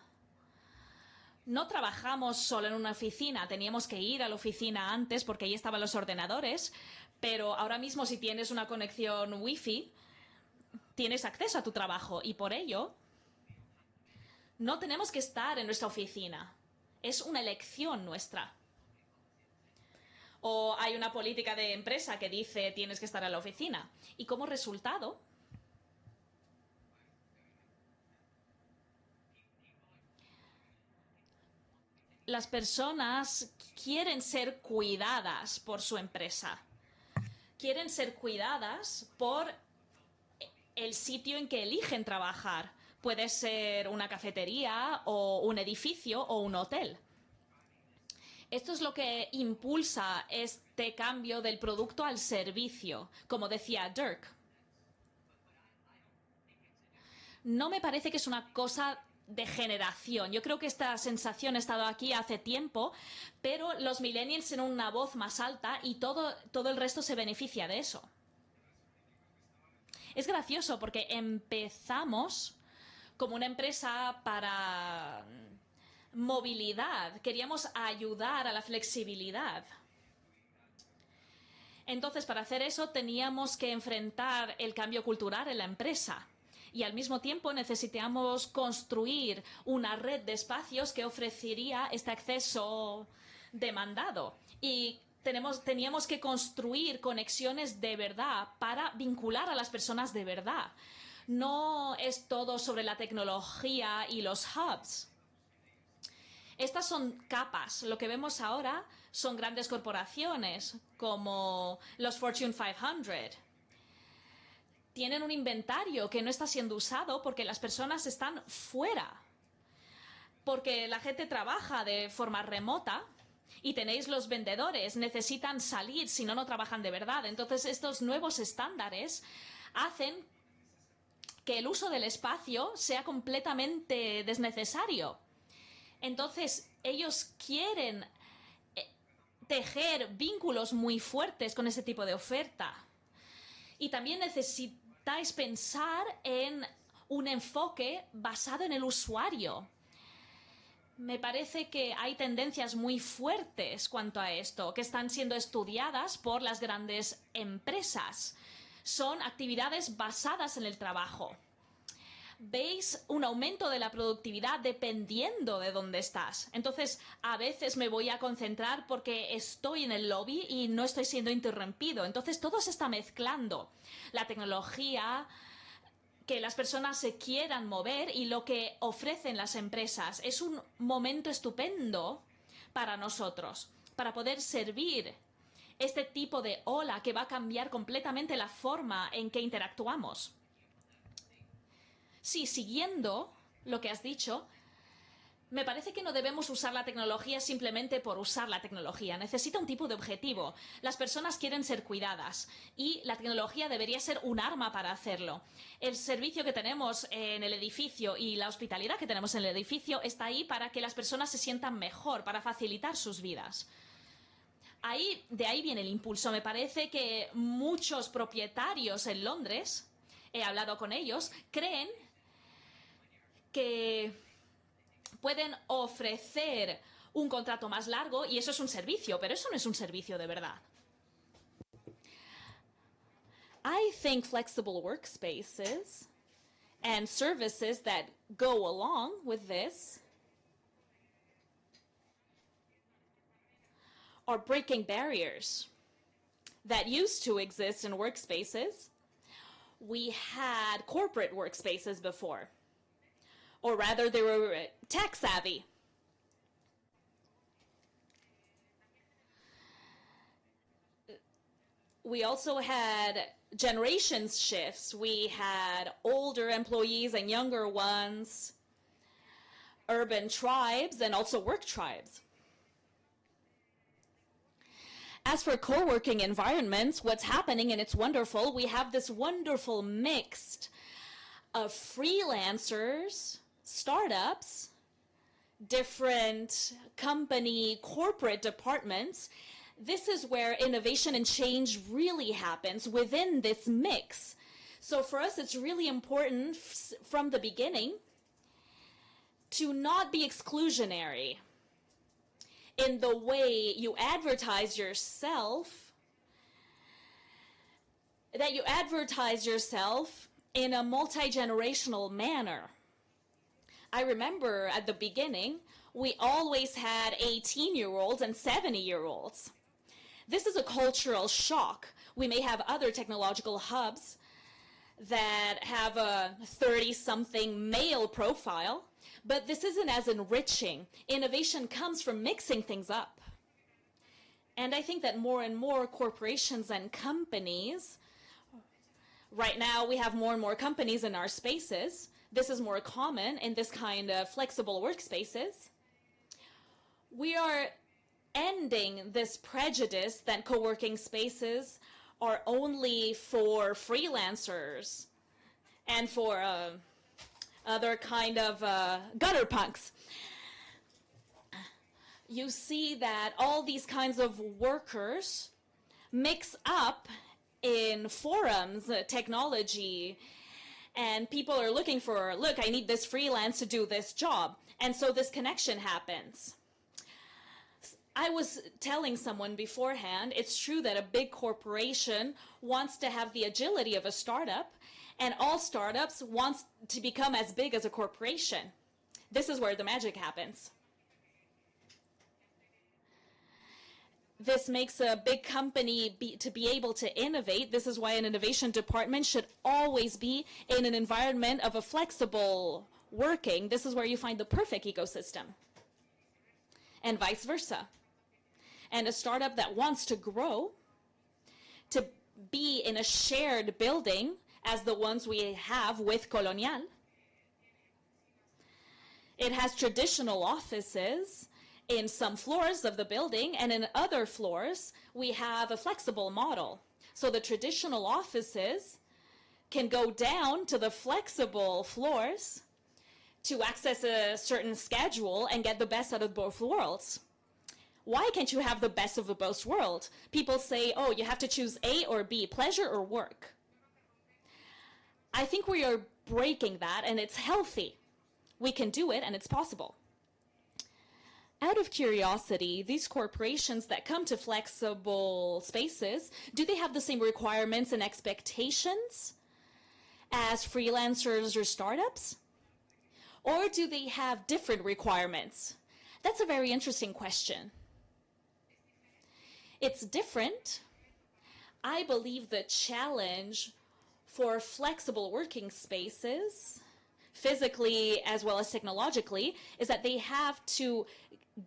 no trabajamos solo en una oficina. Teníamos que ir a la oficina antes porque ahí estaban los ordenadores, pero ahora mismo, si tienes una conexión wifi, tienes acceso a tu trabajo, y por ello no tenemos que estar en nuestra oficina. Es una elección nuestra. O hay una política de empresa que dice tienes que estar en la oficina. Y como resultado, las personas quieren ser cuidadas por su empresa. Quieren ser cuidadas por el sitio en que eligen trabajar. Puede ser una cafetería o un edificio o un hotel. Esto es lo que impulsa este cambio del producto al servicio, como decía Dirk. No me parece que es una cosa de generación. Yo creo que esta sensación ha estado aquí hace tiempo, pero los millennials tienen una voz más alta y todo el resto se beneficia de eso. Es gracioso porque empezamos como una empresa para movilidad. Queríamos ayudar a la flexibilidad. Entonces, para hacer eso teníamos que enfrentar el cambio cultural en la empresa. Y al mismo tiempo necesitamos construir una red de espacios que ofrecería este acceso demandado. Y teníamos que construir conexiones de verdad para vincular a las personas de verdad. No es todo sobre la tecnología y los hubs. Estas son capas. Lo que vemos ahora son grandes corporaciones como los Fortune 500. Tienen un inventario que no está siendo usado porque las personas están fuera. Porque la gente trabaja de forma remota y tenéis los vendedores, necesitan salir, si no, no trabajan de verdad. Entonces, estos nuevos estándares hacen que el uso del espacio sea completamente desnecsario. Entonces, ellos quieren tejer vínculos muy fuertes con ese tipo de oferta. Y también necesitáis pensar en un enfoque basado en el usuario. Me parece que hay tendencias muy fuertes cuanto a esto, que están siendo estudiadas por las grandes empresas. Son actividades basadas en el trabajo. Veis un aumento de la productividad dependiendo de dónde estás. Entonces, a veces me voy a concentrar porque estoy en el lobby y no estoy siendo interrumpido. Entonces, todo se está mezclando. La tecnología, que las personas se quieran mover, y lo que ofrecen las empresas. Es un momento estupendo para nosotros, para poder servir este tipo de ola que va a cambiar completamente la forma en que interactuamos. Sí, siguiendo lo que has dicho, Me parece que no debemos usar la tecnología simplemente por usar la tecnología. Necesita un tipo de objetivo. Las personas quieren ser cuidadas y la tecnología debería ser un arma para hacerlo. El servicio que tenemos en el edificio y la hospitalidad que tenemos en el edificio está ahí para que las personas se sientan mejor, para facilitar sus vidas. De ahí viene el impulso. Me parece que muchos propietarios en Londres, he hablado con ellos, creen que pueden ofrecer un contrato más largo y eso es un servicio, pero eso no es un servicio de verdad. I think flexible workspaces and services that go along with this are breaking barriers that used to exist in workspaces. We had corporate workspaces before. Or rather, they were tech savvy. We also had generations shifts. We had older employees and younger ones, urban tribes, and also work tribes. As for co-working environments, what's happening, and it's wonderful, we have this wonderful mix of freelancers, startups, different company corporate departments. This is where innovation and change really happens within this mix. So for us, it's really important from the beginning to not be exclusionary in the way you advertise yourself, that you advertise yourself in a multi-generational manner. I remember at the beginning, we always had 18-year-olds and 70-year-olds. This is a cultural shock. We may have other technological hubs that have a 30-something male profile, but this isn't as enriching. Innovation comes from mixing things up. And I think that more and more corporations and companies, right now we have more and more companies in our spaces. This is more common in this kind of flexible workspaces. We are ending this prejudice that co-working spaces are only for freelancers and for other kind of gutter punks. You see that all these kinds of workers mix up in forums, technology, and people are looking for, look, I need this freelance to do this job. And so this connection happens. I was telling someone beforehand, it's true that a big corporation wants to have the agility of a startup, and all startups want to become as big as a corporation. This is where the magic happens. This makes a big company to be able to innovate. This is why an innovation department should always be in an environment of a flexible working. This is where you find the perfect ecosystem, and vice versa. And a startup that wants to grow, to be in a shared building as the ones we have with Colonial. It has traditional offices in some floors of the building, and in other floors, we have a flexible model. So the traditional offices can go down to the flexible floors to access a certain schedule and get the best out of both worlds. Why can't you have the best of the both worlds? People say, oh, you have to choose A or B, pleasure or work. I think we are breaking that, and it's healthy. We can do it, and it's possible. Out of curiosity, these corporations that come to flexible spaces, do they have the same requirements and expectations as freelancers or startups? Or do they have different requirements? That's a very interesting question. It's different. I believe the challenge for flexible working spaces, physically as well as technologically, is that they have to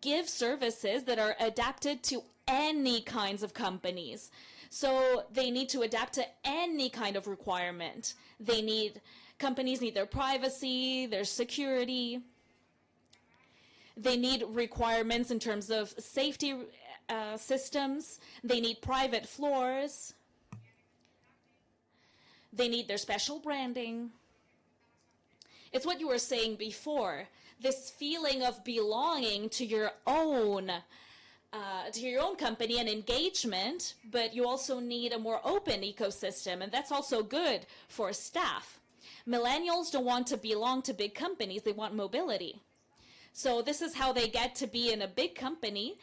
give services that are adapted to any kinds of companies. So they need to adapt to any kind of requirement. Companies need their privacy, their security. They need requirements in terms of safety systems. They need private floors. They need their special branding. It's what you were saying before, this feeling of belonging to your own company and engagement, but you also need a more open ecosystem, and that's also good for staff. Millennials don't want to belong to big companies, they want mobility. So this is how they get to be in a big company,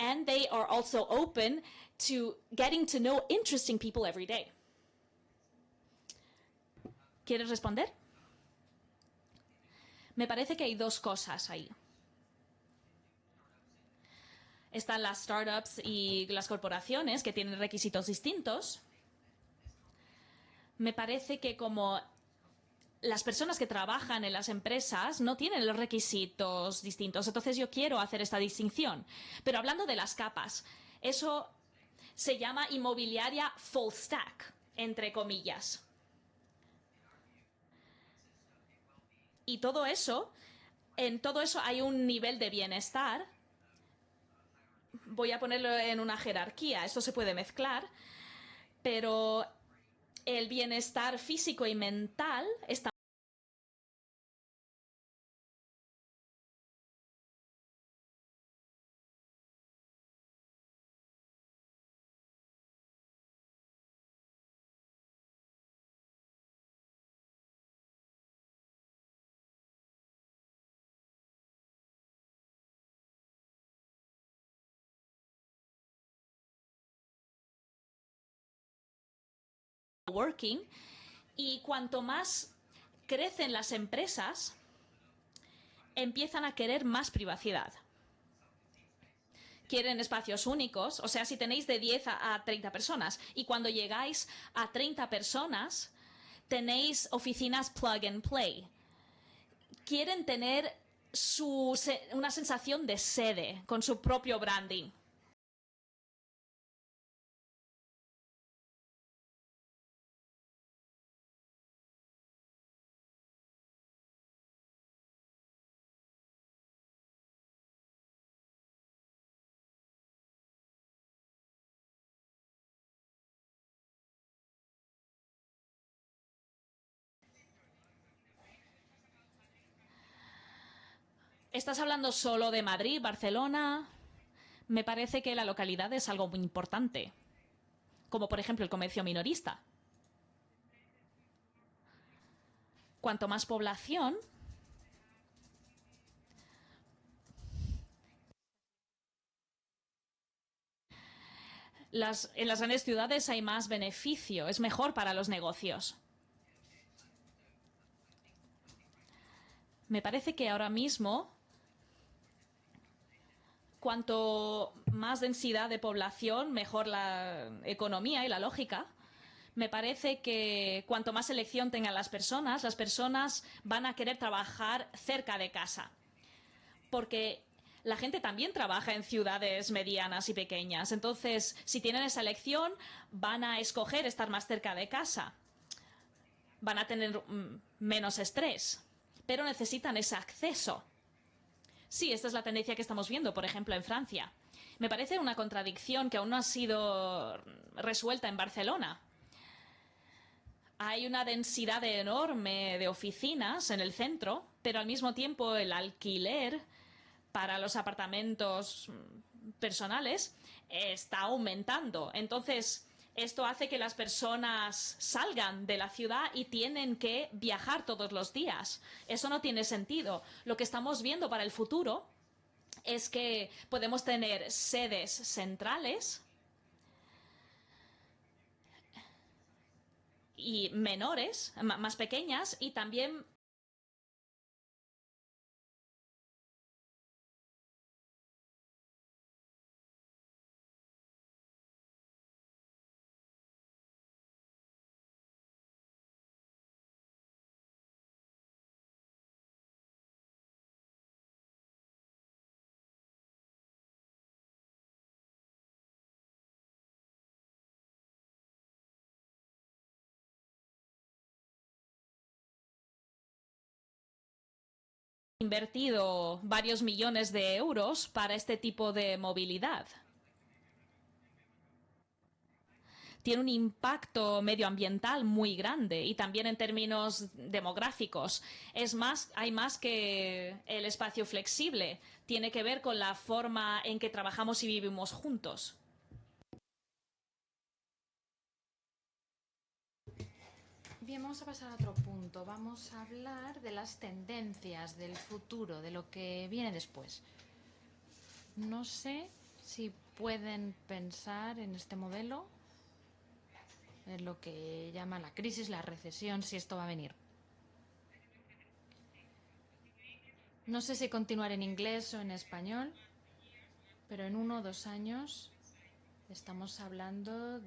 and they are also open to getting to know interesting people every day. ¿Quieres responder? Me parece que hay dos cosas ahí. Están las startups y las corporaciones que tienen requisitos distintos. Me parece que como las personas que trabajan en las empresas no tienen los requisitos distintos, entonces yo quiero hacer esta distinción. Pero hablando de las capas, eso se llama inmobiliaria full stack, entre comillas. Y todo eso, en todo eso hay un nivel de bienestar. Voy a ponerlo en una jerarquía, esto se puede mezclar, pero el bienestar físico y mental está working, y cuanto más crecen las empresas, empiezan a querer más privacidad. Quieren espacios únicos, o sea, si tenéis de 10 a 30 personas, y cuando llegáis a 30 personas, tenéis oficinas plug and play. Quieren tener una sensación de sede con su propio branding. ¿Estás hablando solo de Madrid, Barcelona? Me parece que la localidad es algo muy importante, como por ejemplo el comercio minorista. Cuanto más población, en las grandes ciudades hay más beneficio, es mejor para los negocios. Me parece que ahora mismo, cuanto más densidad de población, mejor la economía y la lógica. Me parece que cuanto más elección tengan las personas van a querer trabajar cerca de casa. Porque la gente también trabaja en ciudades medianas y pequeñas. Entonces, si tienen esa elección, van a escoger estar más cerca de casa. Van a tener menos estrés, pero necesitan ese acceso. Sí, esta es la tendencia que estamos viendo, por ejemplo, en Francia. Me parece una contradicción que aún no ha sido resuelta en Barcelona. Hay una densidad enorme de oficinas en el centro, pero al mismo tiempo el alquiler para los apartamentos personales está aumentando. Entonces, esto hace que las personas salgan de la ciudad y tienen que viajar todos los días. Eso no tiene sentido. Lo que estamos viendo para el futuro es que podemos tener sedes centrales y menores, más pequeñas, y también invertido varios millones de euros para este tipo de movilidad. Tiene un impacto medioambiental muy grande y también en términos demográficos. Es más, hay más que el espacio flexible. Tiene que ver con la forma en que trabajamos y vivimos juntos. Bien, vamos a pasar a otro punto. Vamos a hablar de las tendencias, del futuro, de lo que viene después. No sé si pueden pensar en este modelo, en lo que llama la crisis, la recesión, si esto va a venir. No sé si continuar en inglés o en español, pero en 1 o 2 años estamos hablando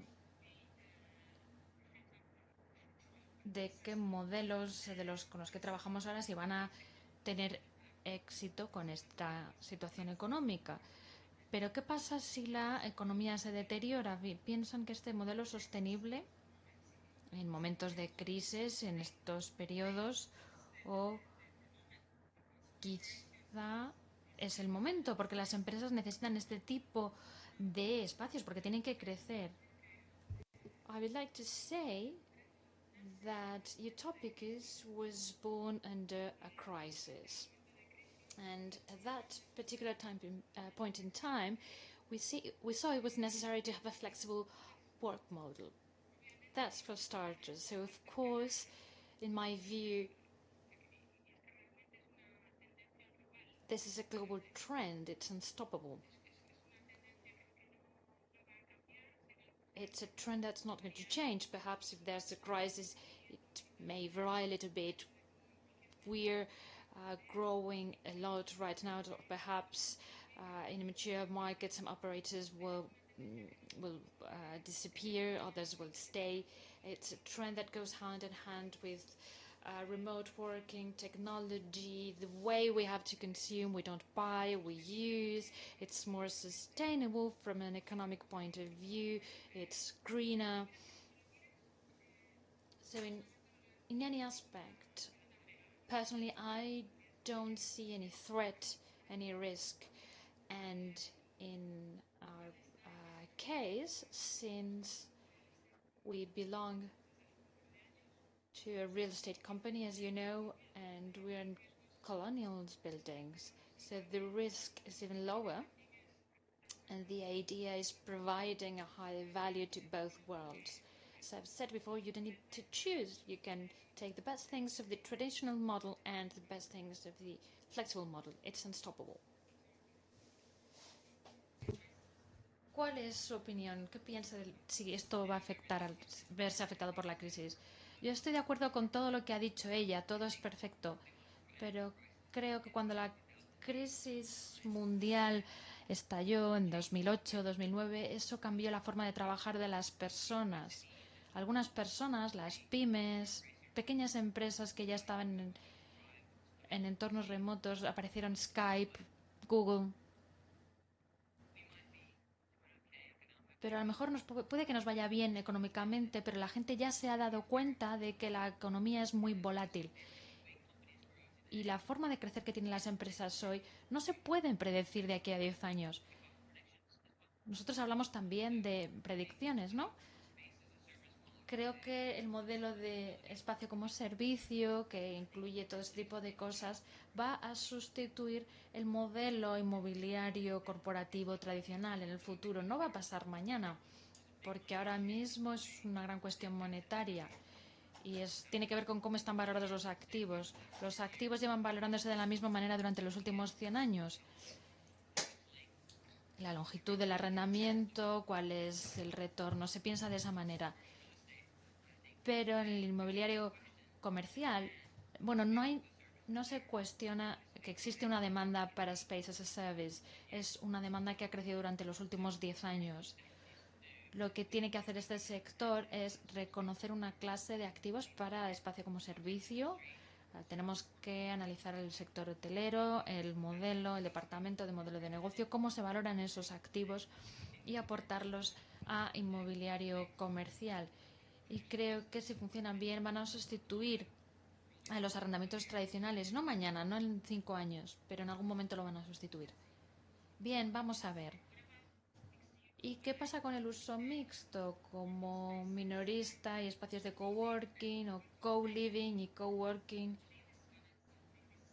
de qué modelos con los que trabajamos ahora si van a tener éxito con esta situación económica. Pero ¿qué pasa si la economía se deteriora? ¿Piensan que este modelo es sostenible en momentos de crisis, en estos periodos? ¿O quizá es el momento? Porque las empresas necesitan este tipo de espacios porque tienen que crecer. I would like to say that Utopicus was born under a crisis. And at that particular point in time, we saw it was necessary to have a flexible work model. That's for starters. So, of course, in my view, this is a global trend. It's unstoppable. It's a trend that's not going to change. Perhaps if there's a crisis, it may vary a little bit. We're growing a lot right now. Perhaps in mature markets, some operators will disappear, others will stay. It's a trend that goes hand in hand with remote working, technology, the way we have to consume. We don't buy, we use. It's more sustainable from an economic point of view. It's greener. So in any aspect, personally, I don't see any threat, any risk. And in our case, since we belong to a real estate company, as you know, and we're in colonial buildings, so the risk is even lower. And the idea is providing a higher value to both worlds. So I've said before, you don't need to choose. You can take the best things of the traditional model and the best things of the flexible model. It's unstoppable. ¿Cuál es su opinión? ¿Qué piensa de si esto va a afectar al verse afectado por la crisis? Yo estoy de acuerdo con todo lo que ha dicho ella, todo es perfecto, pero creo que cuando la crisis mundial estalló en 2008, 2009, eso cambió la forma de trabajar de las personas. Algunas personas, las pymes, pequeñas empresas que ya estaban en entornos remotos, aparecieron Skype, Google. Pero a lo mejor puede que nos vaya bien económicamente, pero la gente ya se ha dado cuenta de que la economía es muy volátil. Y la forma de crecer que tienen las empresas hoy no se pueden predecir de aquí a 10 años. Nosotros hablamos también de predicciones, ¿no? Creo que el modelo de espacio como servicio, que incluye todo este tipo de cosas, va a sustituir el modelo inmobiliario corporativo tradicional en el futuro. No va a pasar mañana, porque ahora mismo es una gran cuestión monetaria y tiene que ver con cómo están valorados los activos. Los activos llevan valorándose de la misma manera durante los últimos 100 años. La longitud del arrendamiento, cuál es el retorno, se piensa de esa manera. Pero en el inmobiliario comercial, bueno, no se cuestiona que existe una demanda para Space as a Service. Es una demanda que ha crecido durante los últimos 10 años. Lo que tiene que hacer este sector es reconocer una clase de activos para espacio como servicio. Tenemos que analizar el sector hotelero, el modelo, el departamento de modelo de negocio, cómo se valoran esos activos y aportarlos a inmobiliario comercial. Y creo que si funcionan bien van a sustituir a los arrendamientos tradicionales, no mañana, no en 5 años, pero en algún momento lo van a sustituir. Bien, vamos a ver. ¿Y qué pasa con el uso mixto, como minorista y espacios de coworking o co-living y coworking?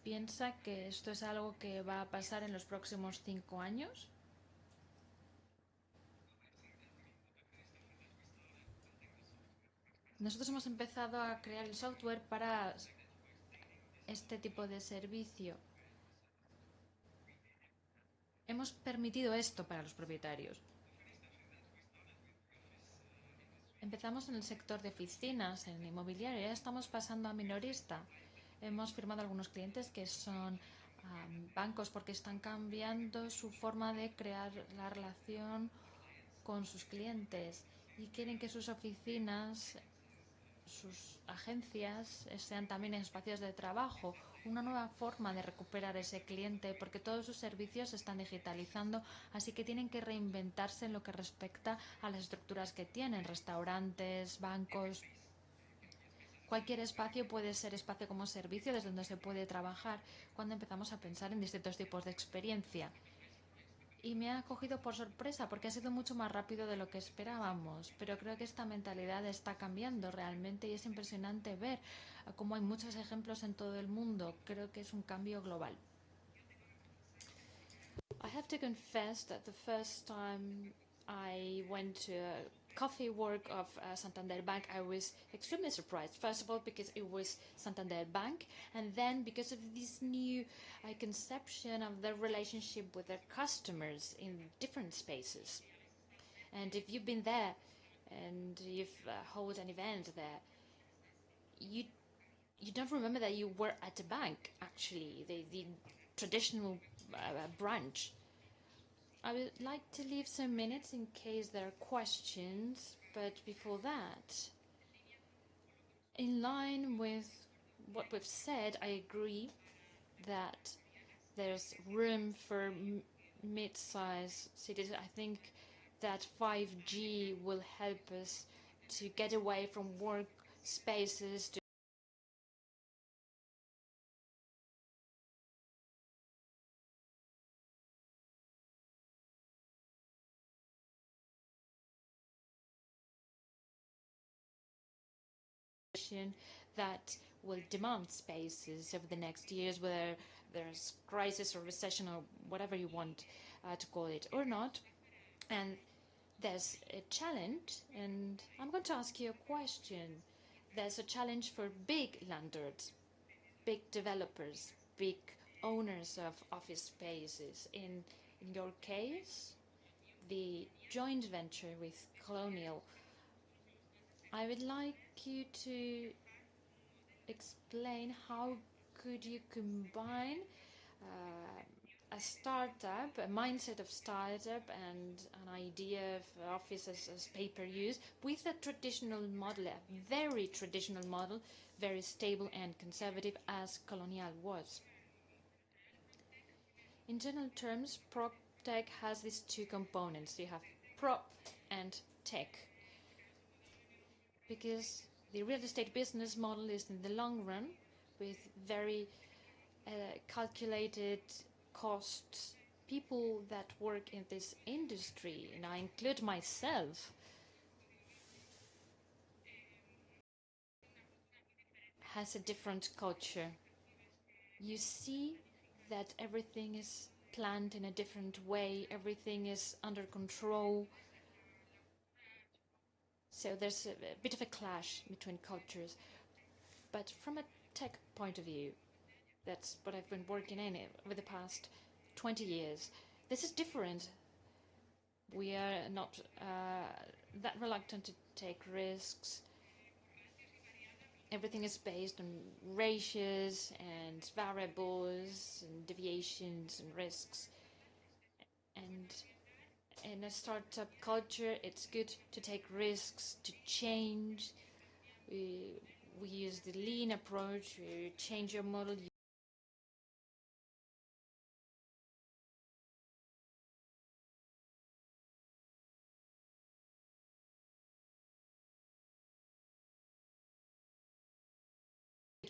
¿Piensa que esto es algo que va a pasar en los próximos 5 años? Nosotros hemos empezado a crear el software para este tipo de servicio. Hemos permitido esto para los propietarios. Empezamos en el sector de oficinas, en inmobiliario, ya estamos pasando a minorista. Hemos firmado algunos clientes que son bancos porque están cambiando su forma de crear la relación con sus clientes y quieren que sus oficinas, sus agencias sean también espacios de trabajo, una nueva forma de recuperar ese cliente porque todos sus servicios se están digitalizando, así que tienen que reinventarse en lo que respecta a las estructuras que tienen, restaurantes, bancos. Cualquier espacio puede ser espacio como servicio desde donde se puede trabajar cuando empezamos a pensar en distintos tipos de experiencia. Y me ha cogido por sorpresa porque ha sido mucho más rápido de lo que esperábamos, pero creo que esta mentalidad está cambiando realmente y es impresionante ver cómo hay muchos ejemplos en todo el mundo. Creo que es un cambio global. I have to confess that the first time I went to a coffee work of Santander Bank, I was extremely surprised. First of all, because it was Santander Bank, and then because of this new conception of the relationship with their customers in different spaces. And if you've been there and you've held an event there, you you don't remember that you were at a bank. Actually, the traditional branch. I would like to leave some minutes in case there are questions, but before that, in line with what we've said, I agree that there's room for mid-size cities. I think that 5G will help us to get away from workspaces to that will demand spaces over the next years, whether there's crisis or recession or whatever you want to call it or not. And there's a challenge, and I'm going to ask you a question. There's a challenge for big landlords, big developers, big owners of office spaces. In your case, the joint venture with Colonial, I would like you to explain how could you combine a startup, a mindset of startup and an idea of office as pay-per-use with a traditional model, a very traditional model, very stable and conservative as Colonial was. In general terms, prop tech has these two components. You have prop and tech. Because the real estate business model is in the long run with very calculated costs. People that work in this industry, and I include myself, has a different culture. You see that everything is planned in a different way, everything is under control. So there's a bit of a clash between cultures. But from a tech point of view, that's what I've been working in over the past 20 years. This is different. We are not that reluctant to take risks. Everything is based on ratios and variables and deviations and risks. And in a startup culture, it's good to take risks, to change. We use the lean approach. You change your model.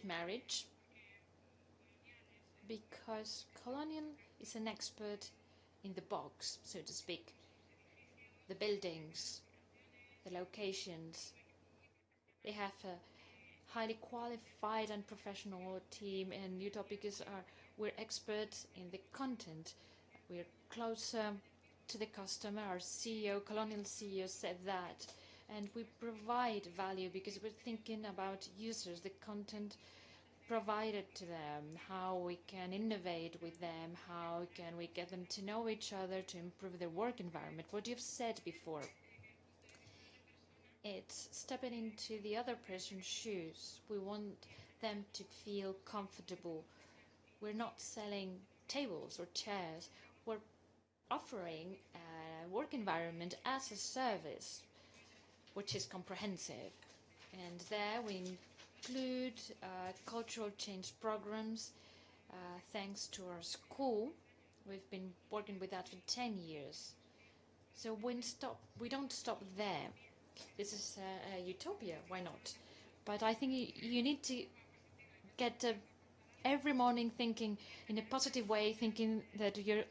good marriage, because Colonial is an expert in the box, so to speak. The buildings, the locations. They have a highly qualified and professional team, and Utopicus we're experts in the content. We're closer to the customer. Our CEO, Colonial CEO, said that. And we provide value because we're thinking about users, the content provided to them, how we can innovate with them, how can we get them to know each other to improve their work environment. What you've said before, it's stepping into the other person's shoes. We want them to feel comfortable. We're not selling tables or chairs. We're offering a work environment as a service, which is comprehensive. And there we include cultural change programs. Thanks to our school, we've been working with that for 10 years. So we don't stop there. This is a utopia, why not? But I think you need to get every morning thinking in a positive way, thinking that you're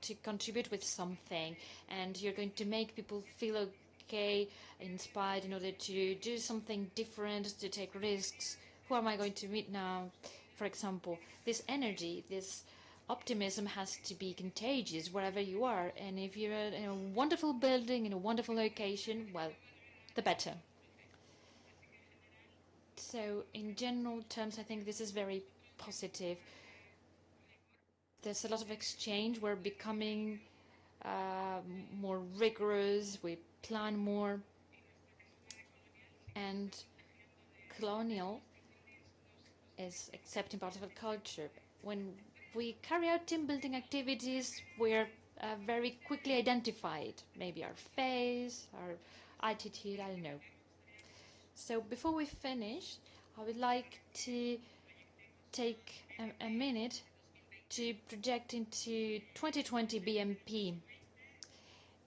to contribute with something and you're going to make people feel okay, inspired in order to do something different, to take risks. Who am I going to meet now? For example, this energy, this optimism has to be contagious wherever you are. And if you're in a wonderful building, in a wonderful location, well, the better. So in general terms, I think this is very positive. There's a lot of exchange. We're becoming more rigorous. We plan more. And Colonial is accepting part of our culture. When we carry out team building activities, we're very quickly identified. Maybe our face, our attitude, I don't know. So before we finish, I would like to take a minute to project into 2020 BMP.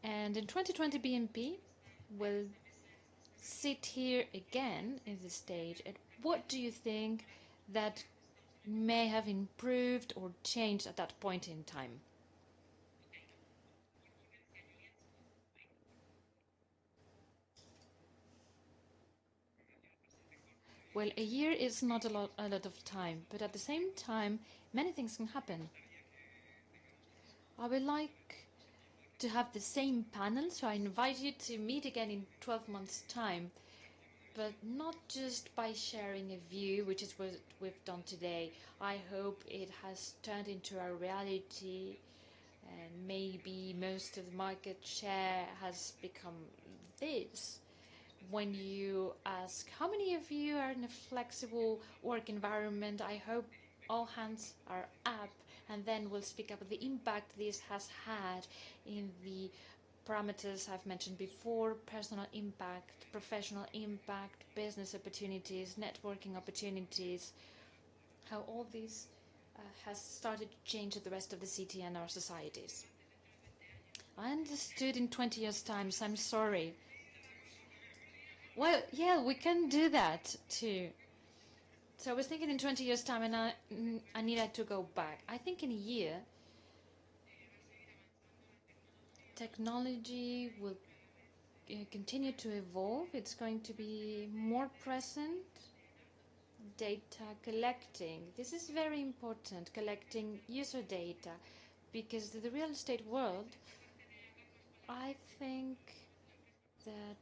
And in 2020 BMP, we'll sit here again in the stage. And what do you think that may have improved or changed at that point in time? Well, a year is not a lot of time, but at the same time, many things can happen. I would like to have the same panel, so I invite you to meet again in 12 months' time, but not just by sharing a view, which is what we've done today. I hope it has turned into a reality, and maybe most of the market share has become this. When you ask how many of you are in a flexible work environment, I hope all hands are up, and then we'll speak about the impact this has had in the parameters I've mentioned before: personal impact, professional impact, business opportunities, networking opportunities, how all this has started to change the rest of the city and our societies. I understood in 20 years' time, so I'm sorry. Well, yeah, we can do that too. So I was thinking in 20 years' time, and I needed to go back. I think in a year, technology will continue to evolve. It's going to be more present. Data collecting. This is very important, collecting user data, because the real estate world, I think that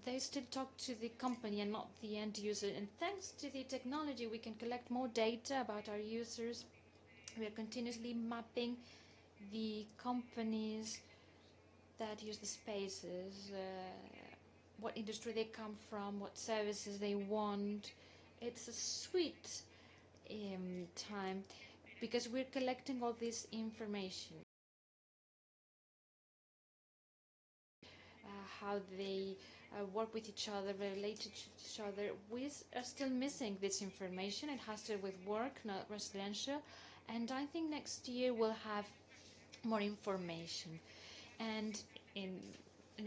they still talk to the company and not the end user. And thanks to the technology, we can collect more data about our users. We are continuously mapping the companies that use the spaces, what industry they come from, what services they want. It's a sweet time because we're collecting all this information. How they work with each other, relate to each other. We are still missing this information. It has to do with work, not residential. And I think next year we'll have more information. And in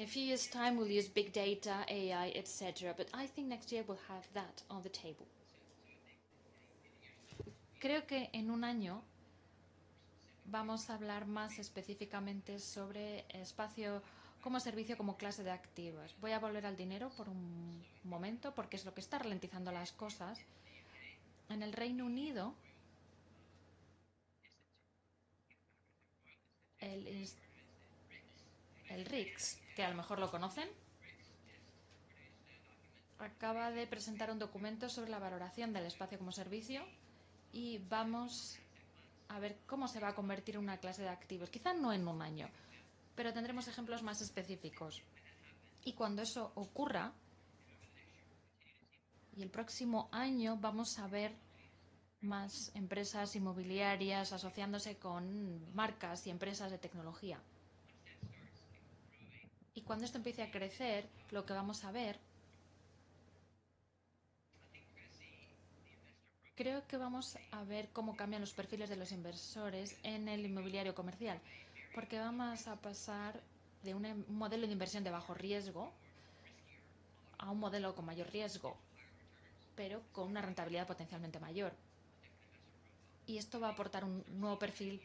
a few years' time, we'll use big data, AI, etc. But I think next year we'll have that on the table. creo que en un año vamos a hablar más específicamente sobre espacio como servicio, como clase de activos. Voy a volver al dinero por un momento porque es lo que está ralentizando las cosas. En el Reino Unido, el RICS, que a lo mejor lo conocen, acaba de presentar un documento sobre la valoración del espacio como servicio y vamos a ver cómo se va a convertir en una clase de activos. Quizá no en un año, pero tendremos ejemplos más específicos. Y cuando eso ocurra, y el próximo año vamos a ver más empresas inmobiliarias asociándose con marcas y empresas de tecnología. Y cuando esto empiece a crecer, lo que vamos a ver, creo que vamos a ver cómo cambian los perfiles de los inversores en el inmobiliario comercial, porque vamos a pasar de un modelo de inversión de bajo riesgo a un modelo con mayor riesgo, pero con una rentabilidad potencialmente mayor. Y esto va a aportar un nuevo perfil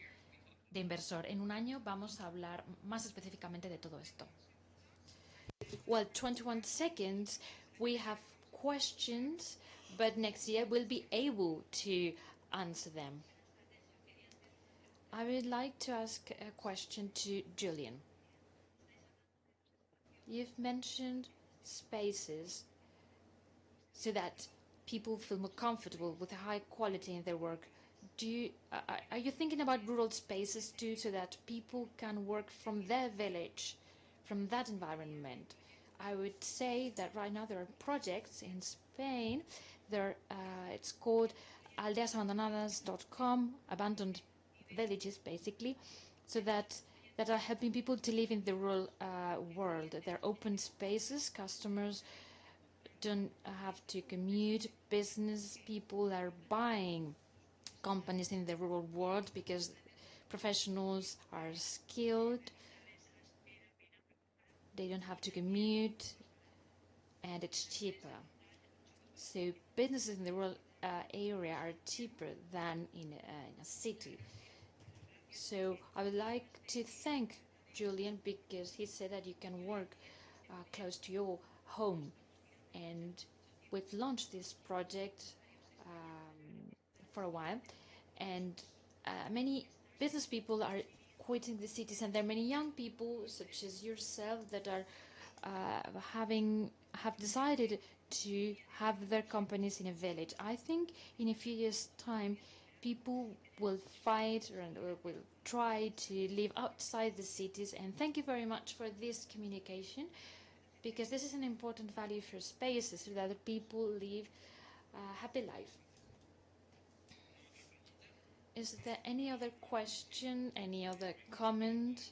de inversor. En un año vamos a hablar más específicamente de todo esto. Well, 21 seconds. We have questions, but next year we'll be able to answer them. I would like to ask a question to Julian. You've mentioned spaces so that people feel more comfortable with high quality in their work. Are you thinking about rural spaces too, so that people can work from their village, from that environment? I would say that right now there are projects in Spain. It's called aldeasabandonadas.com, abandoned villages basically, so that are helping people to live in the rural world. They're open spaces. Customers don't have to commute. Business people are buying companies in the rural world because professionals are skilled. They don't have to commute, and it's cheaper. So businesses in the rural area are cheaper than in a city. So I would like to thank Julian because he said that you can work close to your home, and we've launched this project for a while, and many business people are quitting the cities, and there are many young people such as yourself that are have decided to have their companies in a village. I think in a few years' time, people will fight and will try to live outside the cities. And thank you very much for this communication, because this is an important value for spaces so that people live a happy life. Is there any other question, any other comment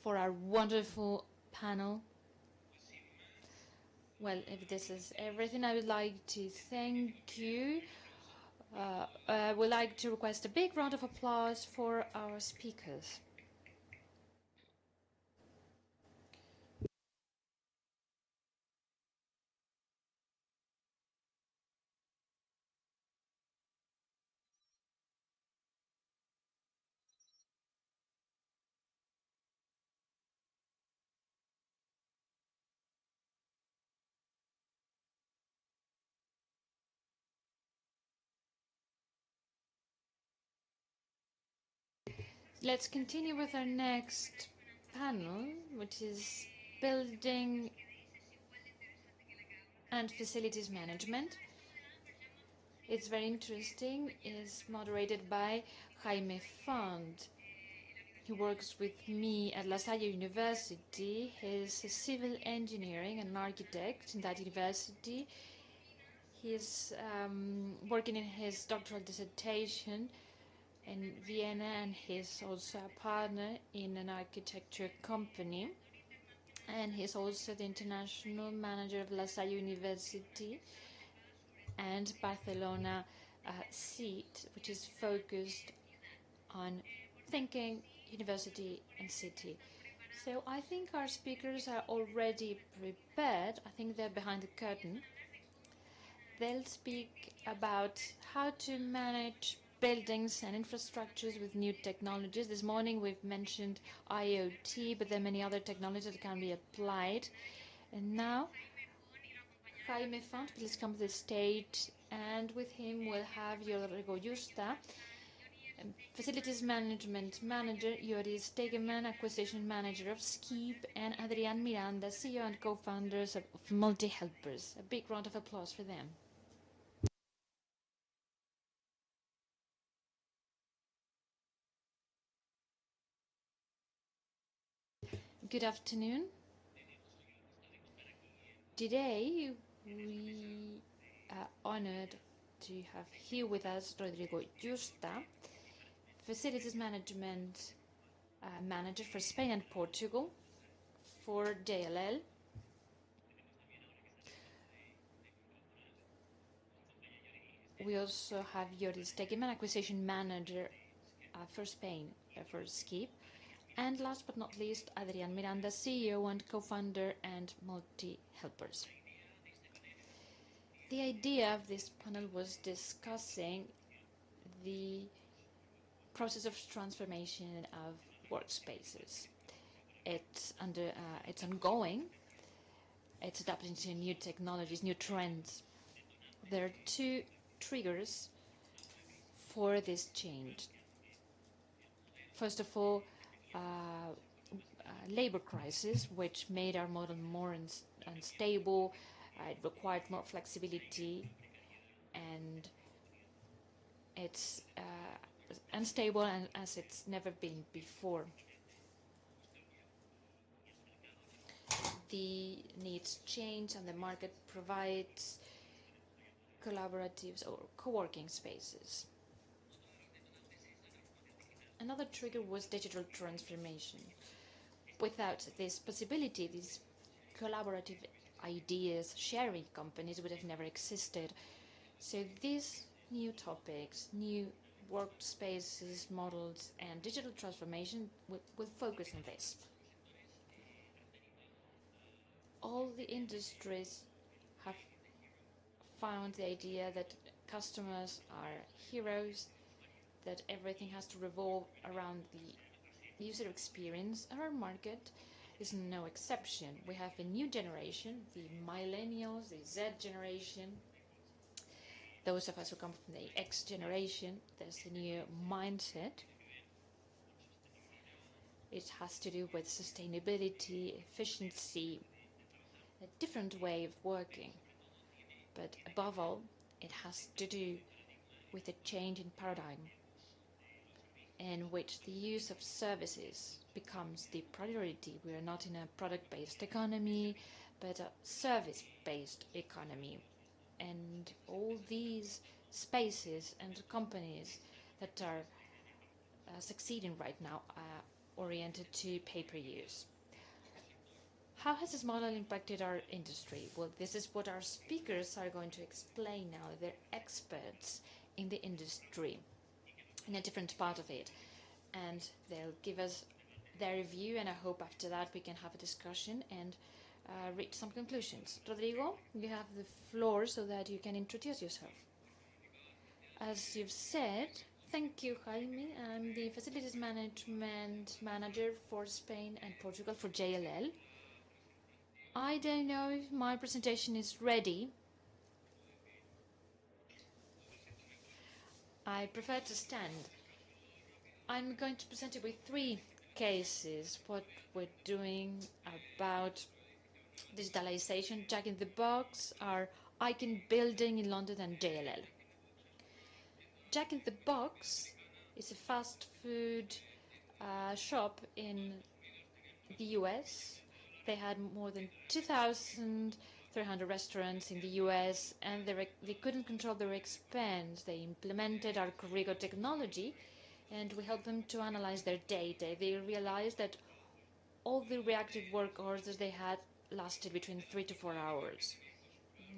for our wonderful panel? Well, if this is everything, I would like to thank you. I would like to request a big round of applause for our speakers. Let's continue with our next panel, which is building and facilities management. It's very interesting. It's moderated by Jaime Font. He works with me at La Salle University. He's a civil engineering and an architect in that university. He's working in his doctoral dissertation in Vienna, and he's also a partner in an architecture company. And he's also the international manager of La Salle University and Barcelona seat, which is focused on thinking, university and city. So I think our speakers are already prepared. I think they're behind the curtain. They'll speak about how to manage buildings and infrastructures with new technologies. This morning we've mentioned IoT, but there are many other technologies that can be applied. And now, Jaime Font, please come to the stage, and with him we'll have Rodrigo Justa, Facilities Management Manager, Joris Stegeman, Acquisition Manager of Skip, and Adrian Miranda, CEO and co-founders of Multi-Helpers. A big round of applause for them. Good afternoon. Today we are honored to have here with us Rodrigo Justa, Facilities Management Manager for Spain and Portugal for JLL. We also have Joris Stegeman, Acquisition Manager for Spain for Skip. And last but not least, Adrian Miranda, CEO and co-founder and Multi-Helpers. The idea of this panel was discussing the process of transformation of workspaces. It's ongoing. It's adapting to new technologies, new trends. There are two triggers for this change. First of all, labor crisis, which made our model more unstable. It required more flexibility, and it's unstable as it's never been before. The needs change, and the market provides collaboratives or co-working spaces. Another trigger was digital transformation. Without this possibility, these collaborative ideas, sharing companies would have never existed. So these new topics, new workspaces, models, and digital transformation will focus on this. All the industries have found the idea that customers are heroes, that everything has to revolve around the user experience. Our market is no exception. We have a new generation, the millennials, the Z generation. Those of us who come from the X generation, there's a new mindset. It has to do with sustainability, efficiency, a different way of working. But above all, it has to do with a change in paradigm in which the use of services becomes the priority. We are not in a product-based economy, but a service-based economy. And all these spaces and companies that are succeeding right now are oriented to pay-per-use. How has this model impacted our industry? Well, this is what our speakers are going to explain now. They're experts in the industry, in a different part of it, and they'll give us their view, and I hope after that we can have a discussion and reach some conclusions. Rodrigo, you have the floor so that you can introduce yourself. As you've said, thank you, Jaime. I'm the Facilities Management Manager for Spain and Portugal for JLL. I don't know if my presentation is ready. I prefer to stand. I'm going to present you with three cases. What we're doing about digitalization, Jack in the Box, our icon building in London, and JLL. Jack in the Box is a fast food shop in the US. They had more than 2,300 restaurants in the US, and they couldn't control their expense. They implemented our Corrigo technology, and we helped them to analyze their data. They realized that all the reactive work orders they had lasted between 3 to 4 hours.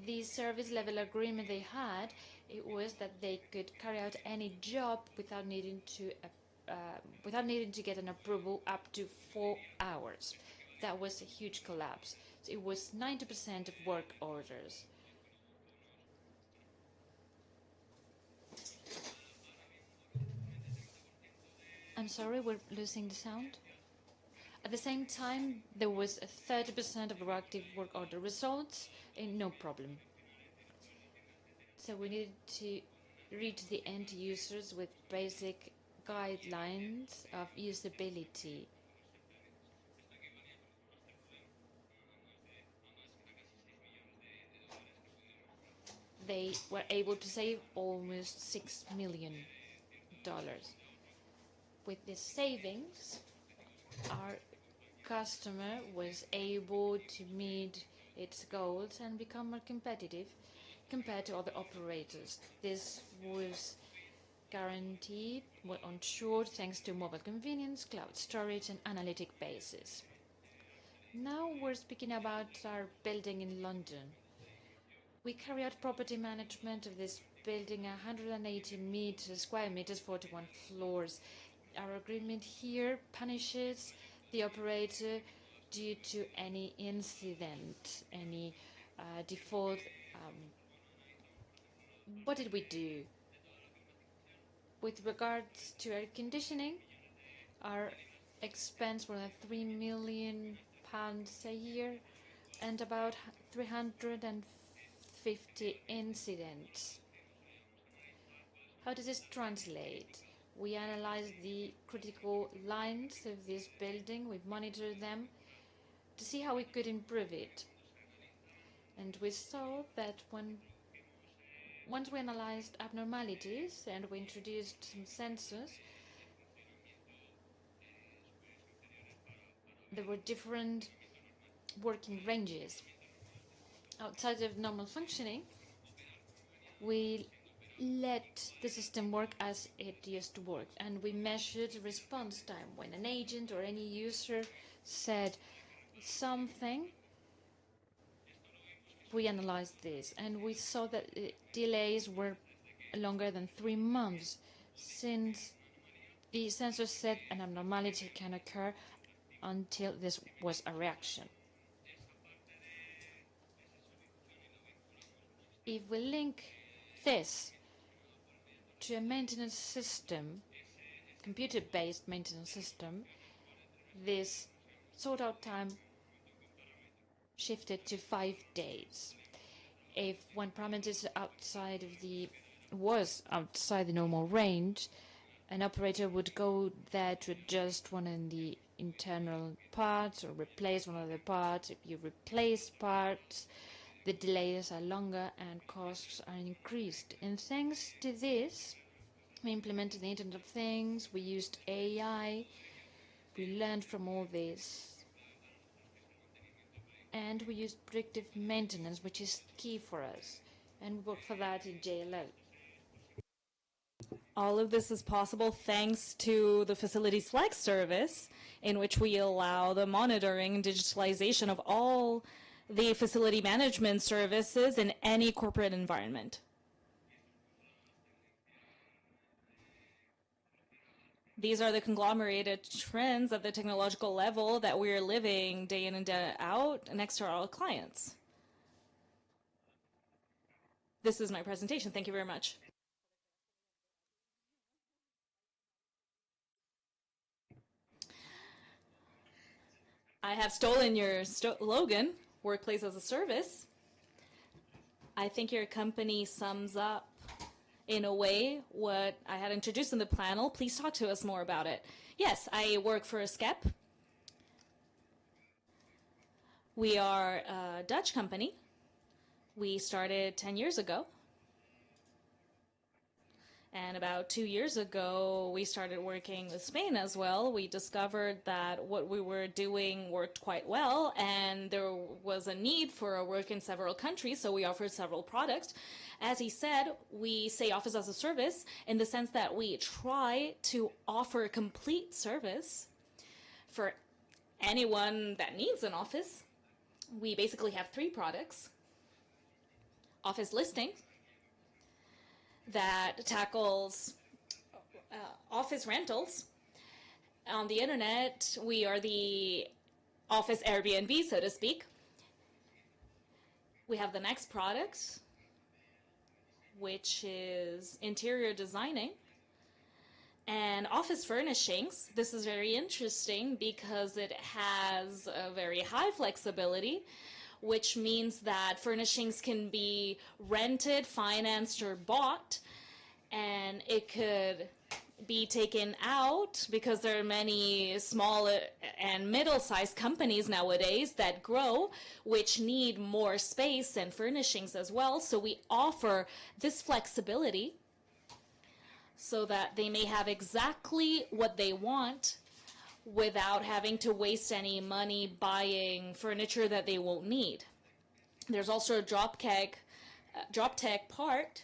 The service level agreement they had, it was that they could carry out any job without needing to get an approval up to 4 hours. That was a huge collapse. So it was 90% of work orders. I'm sorry, we're losing the sound. At the same time, there was a 30% of proactive work order results, and no problem. So we needed to reach the end users with basic guidelines of usability. They were able to save almost $6 million. With this savings, our customer was able to meet its goals and become more competitive compared to other operators. This was guaranteed on short thanks to mobile convenience, cloud storage, and analytic bases. Now we're speaking about our building in London. We carry out property management of this building, 180 square meters, 41 floors. Our agreement here punishes the operator due to any incident, any default. What did we do? With regards to air conditioning, our expense was £3 million a year and about 350 incidents. How does this translate? We analyze the critical lines of this building, we monitor them to see how we could improve it. And we saw that once we analyzed abnormalities and we introduced some sensors, there were different working ranges. Outside of normal functioning, we let the system work as it used to work, and we measured response time. When an agent or any user said something, we analyzed this, and we saw that delays were longer than 3 months, since the sensor said an abnormality can occur until this was a reaction. If we link this to a maintenance system, computer-based maintenance system, this sort-out time shifted to 5 days. If one parameter is was outside the normal range, an operator would go there to adjust one of the internal parts or replace one of the parts. If you replace parts, the delays are longer and costs are increased. And thanks to this, we implemented the Internet of Things, we used AI, we learned from all this. And we used predictive maintenance, which is key for us. And we work for that in JLL. All of this is possible thanks to the Facilities Flex service, in which we allow the monitoring and digitalization of all the facility management services in any corporate environment. These are the conglomerated trends at the technological level that we're living day in and day out next to our clients. This is my presentation. Thank you very much. I have stolen your slogan, Workplace as a Service. I think your company sums up in a way what I had introduced in the panel. Please talk to us more about it. Yes, I work for a SCEP. We are a Dutch company. We started 10 years ago. And about 2 years ago, we started working with Spain as well. We discovered that what we were doing worked quite well, and there was a need for our work in several countries, so we offered several products. As he said, we say office as a service in the sense that we try to offer a complete service for anyone that needs an office. We basically have 3 products. Office listing, that tackles office rentals. On the internet, we are the office Airbnb, so to speak. We have the next product, which is interior designing, And office furnishings, this is very interesting because it has a very high flexibility, which means that furnishings can be rented, financed, or bought, and it could be taken out because there are many small and middle-sized companies nowadays that grow, which need more space and furnishings as well. So we offer this flexibility so that they may have exactly what they want without having to waste any money buying furniture that they won't need. There's also a drop tech part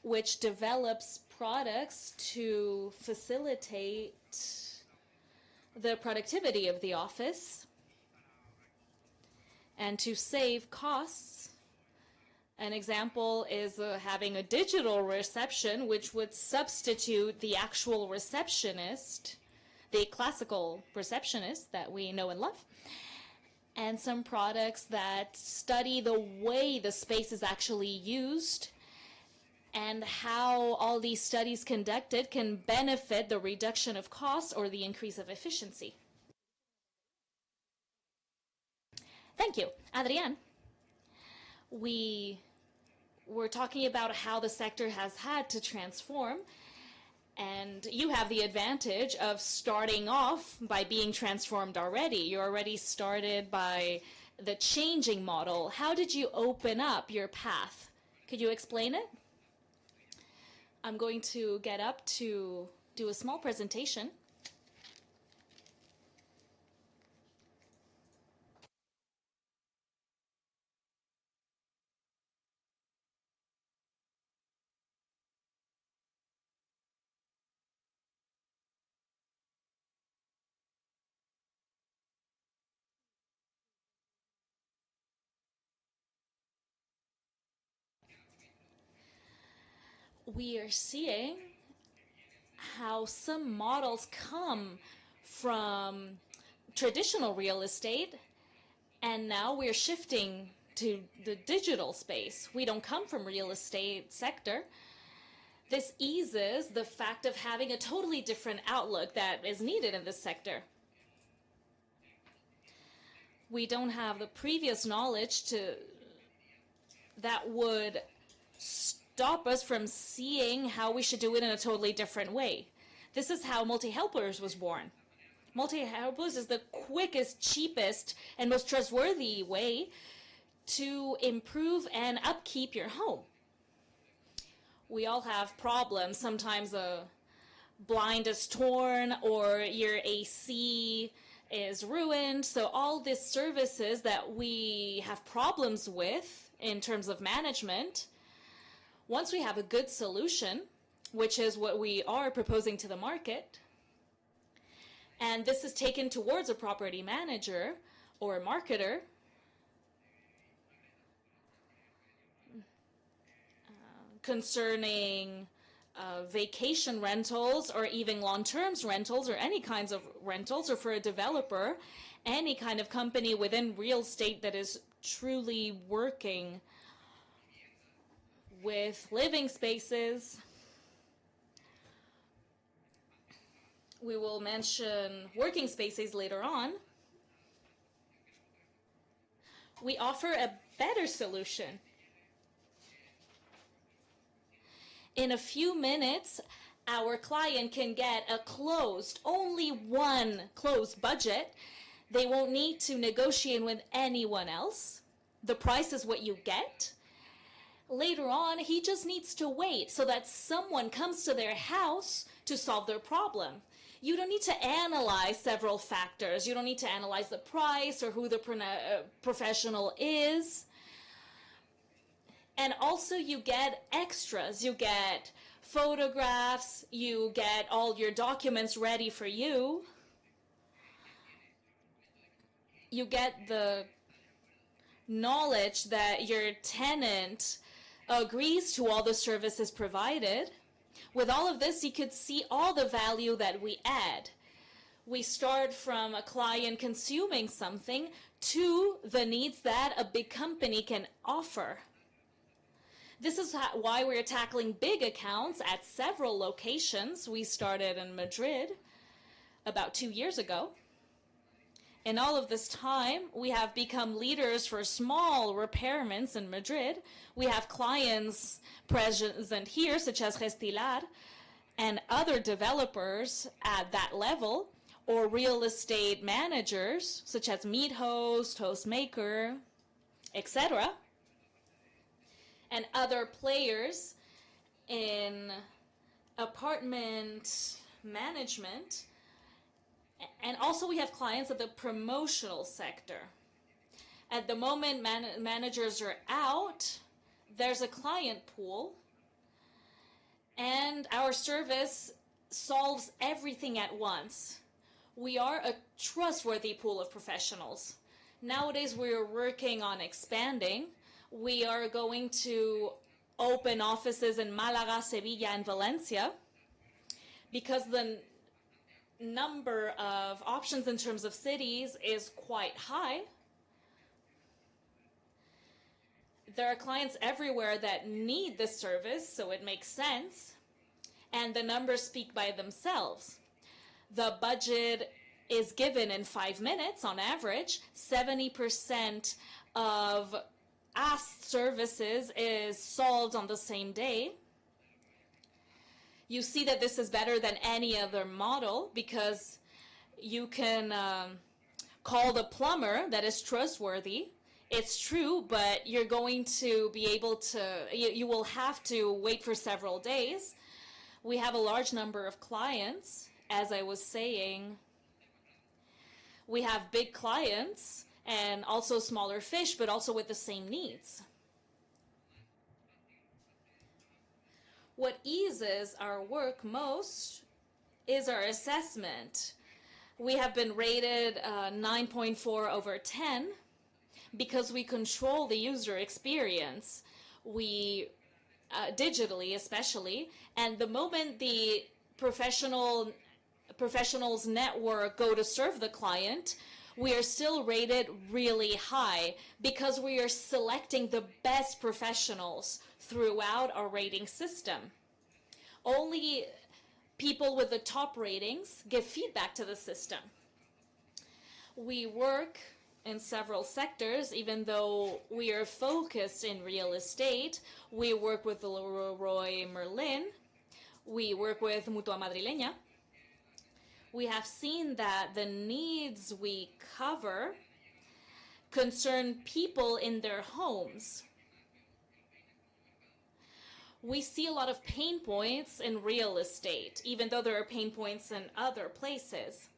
which develops products to facilitate the productivity of the office and to save costs. An example is having a digital reception, which would substitute the actual receptionist, the classical receptionist that we know and love, and some products that study the way the space is actually used and how all these studies conducted can benefit the reduction of costs or the increase of efficiency. Thank you. Adrián, we were talking about how the sector has had to transform, and you have the advantage of starting off by being transformed already. You already started by the changing model. How did you open up your path? Could you explain it? I'm going to get up to do a small presentation. We are seeing how some models come from traditional real estate, and now we're shifting to the digital space. We don't come from real estate sector. This eases the fact of having a totally different outlook that is needed in this sector. We don't have the previous knowledge that would stop us from seeing how we should do it in a totally different way. This is how Multi-Helpers was born. Multi-Helpers is the quickest, cheapest, and most trustworthy way to improve and upkeep your home. We all have problems. Sometimes a blind is torn or your AC is ruined. So all these services that we have problems with in terms of management, once we have a good solution, which is what we are proposing to the market, and this is taken towards a property manager or a marketer, concerning vacation rentals or even long-term rentals or any kinds of rentals, or for a developer, any kind of company within real estate that is truly working with living spaces. We will mention working spaces later on. We offer a better solution. In a few minutes, our client can get a only one closed budget. They won't need to negotiate with anyone else. The price is what you get. Later on, he just needs to wait so that someone comes to their house to solve their problem. You don't need to analyze several factors. You don't need to analyze the price or who the professional is. And also you get extras. You get photographs. You get all your documents ready for you. You get the knowledge that your tenant agrees to all the services provided. With all of this, you could see all the value that we add. We start from a client consuming something to the needs that a big company can offer. This is why we're tackling big accounts at several locations. We started in Madrid about 2 years ago. In all of this time, we have become leaders for small repairments in Madrid. We have clients present here, such as Gestilar, and other developers at that level, or real estate managers, such as MeetHost, HostMaker, etc., and other players in apartment management. And also we have clients at the promotional sector. At the moment, managers are out. There's a client pool. And our service solves everything at once. We are a trustworthy pool of professionals. Nowadays, we're working on expanding. We are going to open offices in Málaga, Sevilla, and Valencia, because the number of options in terms of cities is quite high. There are clients everywhere that need this service, so it makes sense. And the numbers speak by themselves. The budget is given in 5 minutes on average. 70% of asked services is solved on the same day. You see that this is better than any other model because you can call the plumber that is trustworthy. It's true, but you're going to be able to, you will have to wait for several days. We have a large number of clients. As I was saying, we have big clients and also smaller fish, but also with the same needs. What eases our work most is our assessment. We have been rated 9.4 over 10 because we control the user experience. We digitally especially, and the moment the professionals network go to serve the client, we are still rated really high because we are selecting the best professionals throughout our rating system. Only people with the top ratings give feedback to the system. We work in several sectors, even though we are focused in real estate. We work with the Leroy Merlin. We work with Mutua Madrileña. We have seen that the needs we cover concern people in their homes. We see a lot of pain points in real estate, even though there are pain points in other places.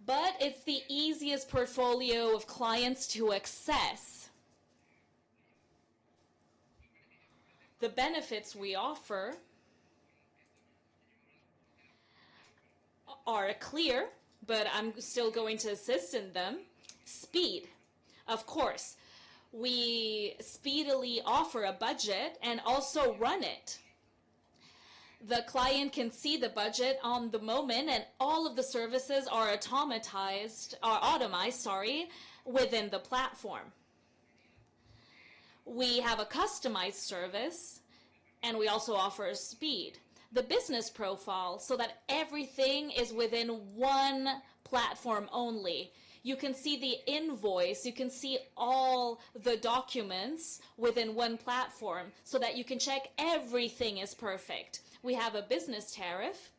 But it's the easiest portfolio of clients to access. The benefits we offer are clear, but I'm still going to assist in them. Speed, of course. We speedily offer a budget and also run it. The client can see the budget on the moment, and all of the services are automized within the platform. We have a customized service, and we also offer speed. The business profile, so that everything is within one platform only. You can see the invoice, you can see all the documents within one platform so that you can check everything is perfect. We have a business tariff.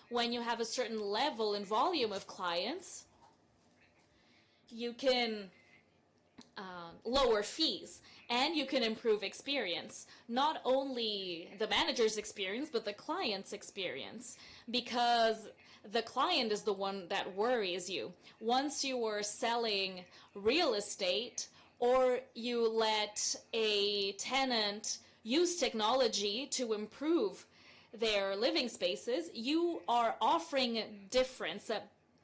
When you have a certain level and volume of clients, you can lower fees and you can improve experience. Not only the manager's experience, but the client's experience, because the client is the one that worries you. Once you are selling real estate or you let a tenant use technology to improve their living spaces, you are offering difference,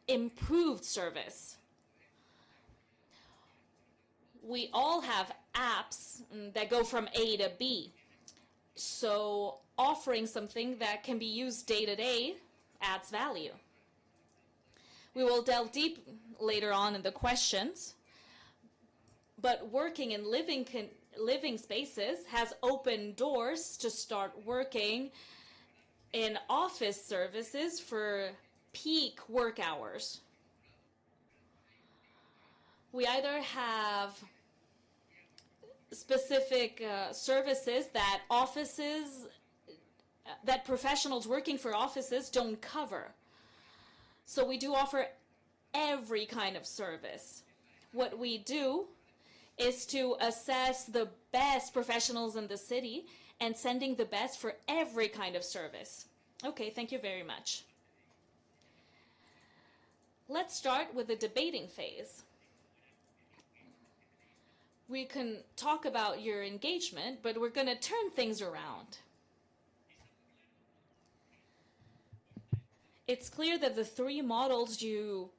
improved service. We all have apps that go from A to B. So offering something that can be used day to day adds value. We will delve deep later on in the questions, but working and living living spaces has opened doors to start working in office services for peak work hours. We either have specific services that that professionals working for offices don't cover. So we do offer every kind of service. What we do is to assess the best professionals in the city and sending the best for every kind of service. Okay, thank you very much. Let's start with the debating phase. We can talk about your engagement, but we're going to turn things around. It's clear that the three models you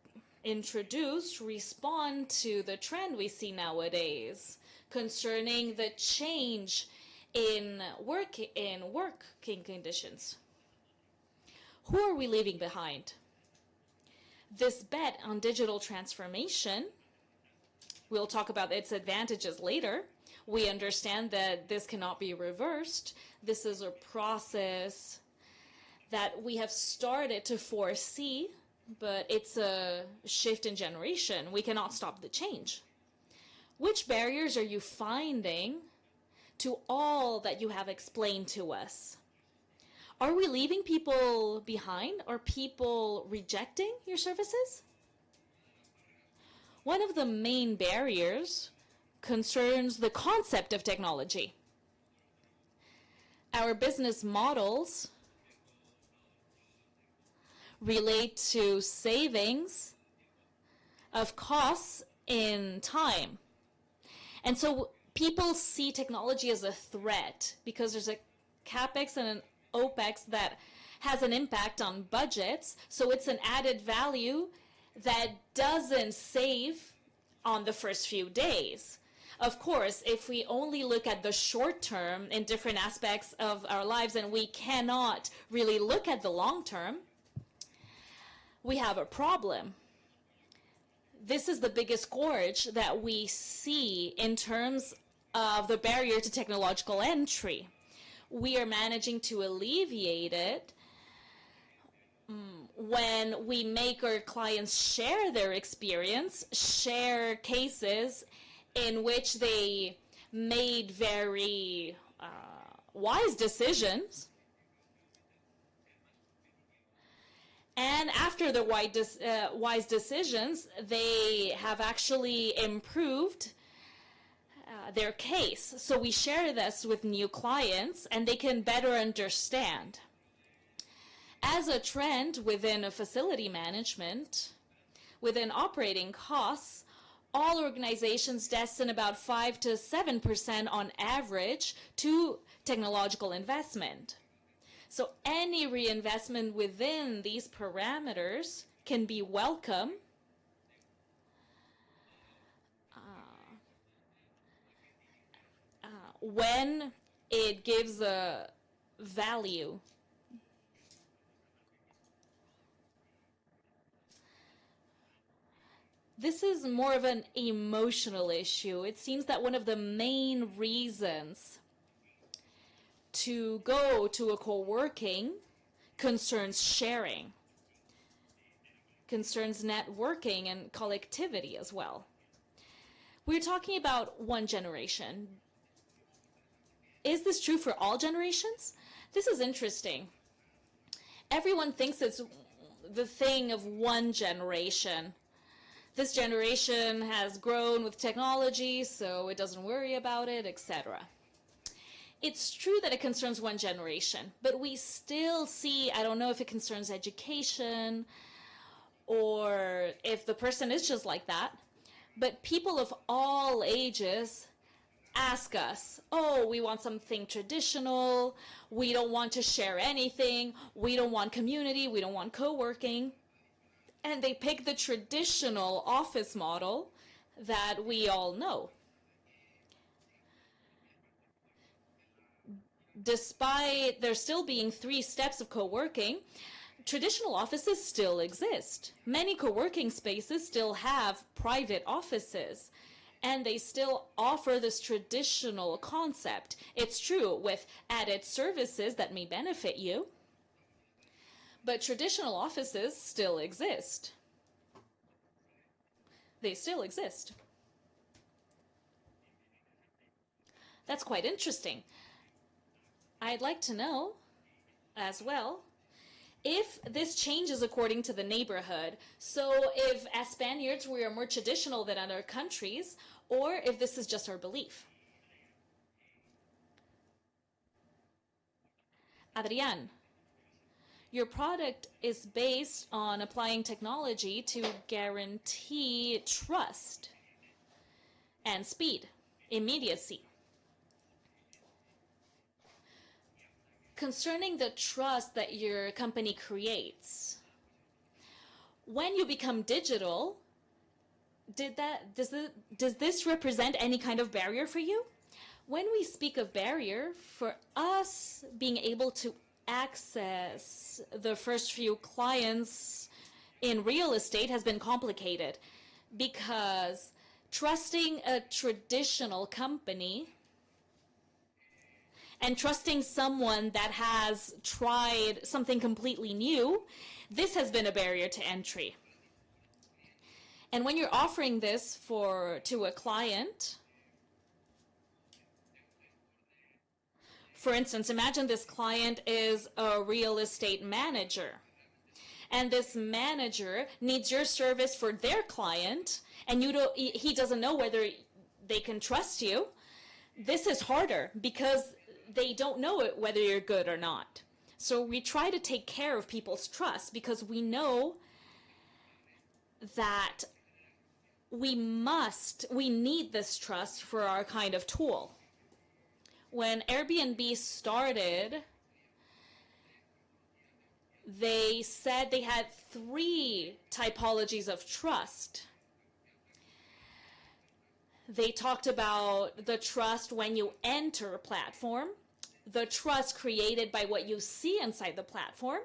introduced respond to the trend we see nowadays concerning the change in working conditions. Who are we leaving behind? This bet on digital transformation, we'll talk about its advantages later. We understand that this cannot be reversed. This is a process that we have started to foresee, but it's a shift in generation. We cannot stop the change. Which barriers are you finding to all that you have explained to us? Are we leaving people behind? Are people rejecting your services? One of the main barriers concerns the concept of technology. Our business models relate to savings of costs in time. And so people see technology as a threat because there's a CapEx and an OpEx that has an impact on budgets. So it's an added value that doesn't save on the first few days. Of course, if we only look at the short term in different aspects of our lives and we cannot really look at the long term, we have a problem. This is the biggest scourge that we see in terms of the barrier to technological entry. We are managing to alleviate it when we make our clients share their experience, share cases in which they made very wise decisions. And after the wise decisions, they have actually improved their case. So we share this with new clients and they can better understand. As a trend within a facility management, within operating costs, all organizations destine about 5 to 7% on average to technological investment. So any reinvestment within these parameters can be welcome when it gives a value. This is more of an emotional issue. It seems that one of the main reasons to go to a co-working concerns sharing, concerns networking and collectivity as well. We're talking about one generation. Is this true for all generations? This is interesting. Everyone thinks it's the thing of one generation. This generation has grown with technology, so it doesn't worry about it, etc. It's true that it concerns one generation, but we still see, I don't know if it concerns education or if the person is just like that, but people of all ages ask us, oh, we want something traditional, we don't want to share anything, we don't want community, we don't want co-working. And they pick the traditional office model that we all know. Despite there still being 3 steps of co-working, traditional offices still exist. Many co-working spaces still have private offices. and they still offer this traditional concept. It's true with added services that may benefit you, but traditional offices still exist. They still exist. That's quite interesting. I'd like to know as well if this changes according to the neighborhood. So if as Spaniards we are more traditional than other countries, or if this is just our belief. Adrián, your product is based on applying technology to guarantee trust and speed, immediacy. Concerning the trust that your company creates, when you become digital, does this represent any kind of barrier for you? When we speak of barrier, for us being able to access the first few clients in real estate has been complicated, because trusting a traditional company and trusting someone that has tried something completely new, this has been a barrier to entry. And when you're offering this to a client, for instance, imagine this client is a real estate manager, and this manager needs your service for their client, and he doesn't know whether they can trust you. This is harder because they don't know whether you're good or not. So we try to take care of people's trust because we know that we need this trust for our kind of tool. When Airbnb started, they said they had 3 typologies of trust. They talked about the trust when you enter a platform, the trust created by what you see inside the platform,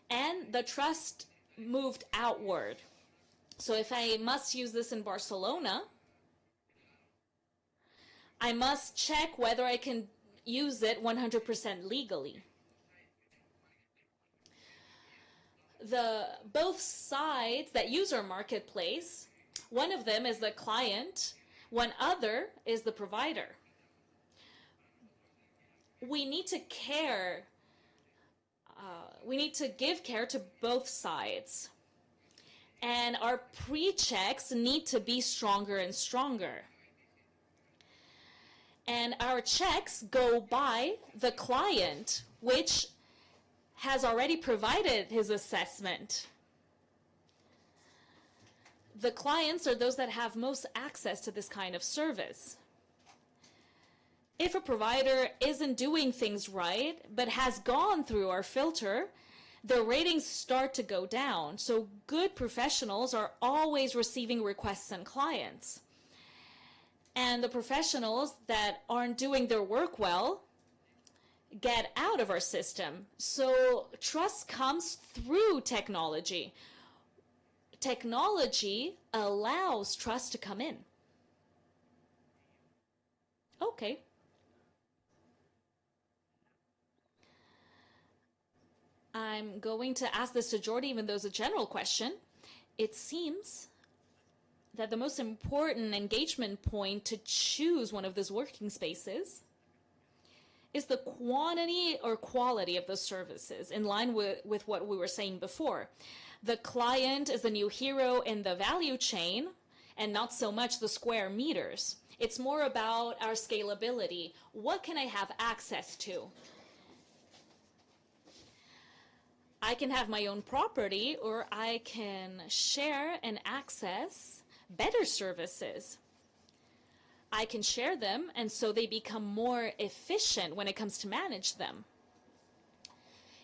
and the trust moved outward. So if I must use this in Barcelona, I must check whether I can use it 100% legally. Both sides that use our marketplace, one of them is the client, one other is the provider. We need to care. We need to give care to both sides. And our pre-checks need to be stronger and stronger. And our checks go by the client, which has already provided his assessment. The clients are those that have most access to this kind of service. If a provider isn't doing things right, but has gone through our filter, the ratings start to go down. So good professionals are always receiving requests and clients. And the professionals that aren't doing their work well get out of our system. So trust comes through technology. Technology allows trust to come in. Okay. I'm going to ask this to Jordi, even though it's a general question. It seems that the most important engagement point to choose one of these working spaces is the quantity or quality of the services, in line with what we were saying before. The client is the new hero in the value chain and not so much the square meters. It's more about our scalability. What can I have access to? I can have my own property, or I can share and access better services. I can share them, and so they become more efficient when it comes to manage them.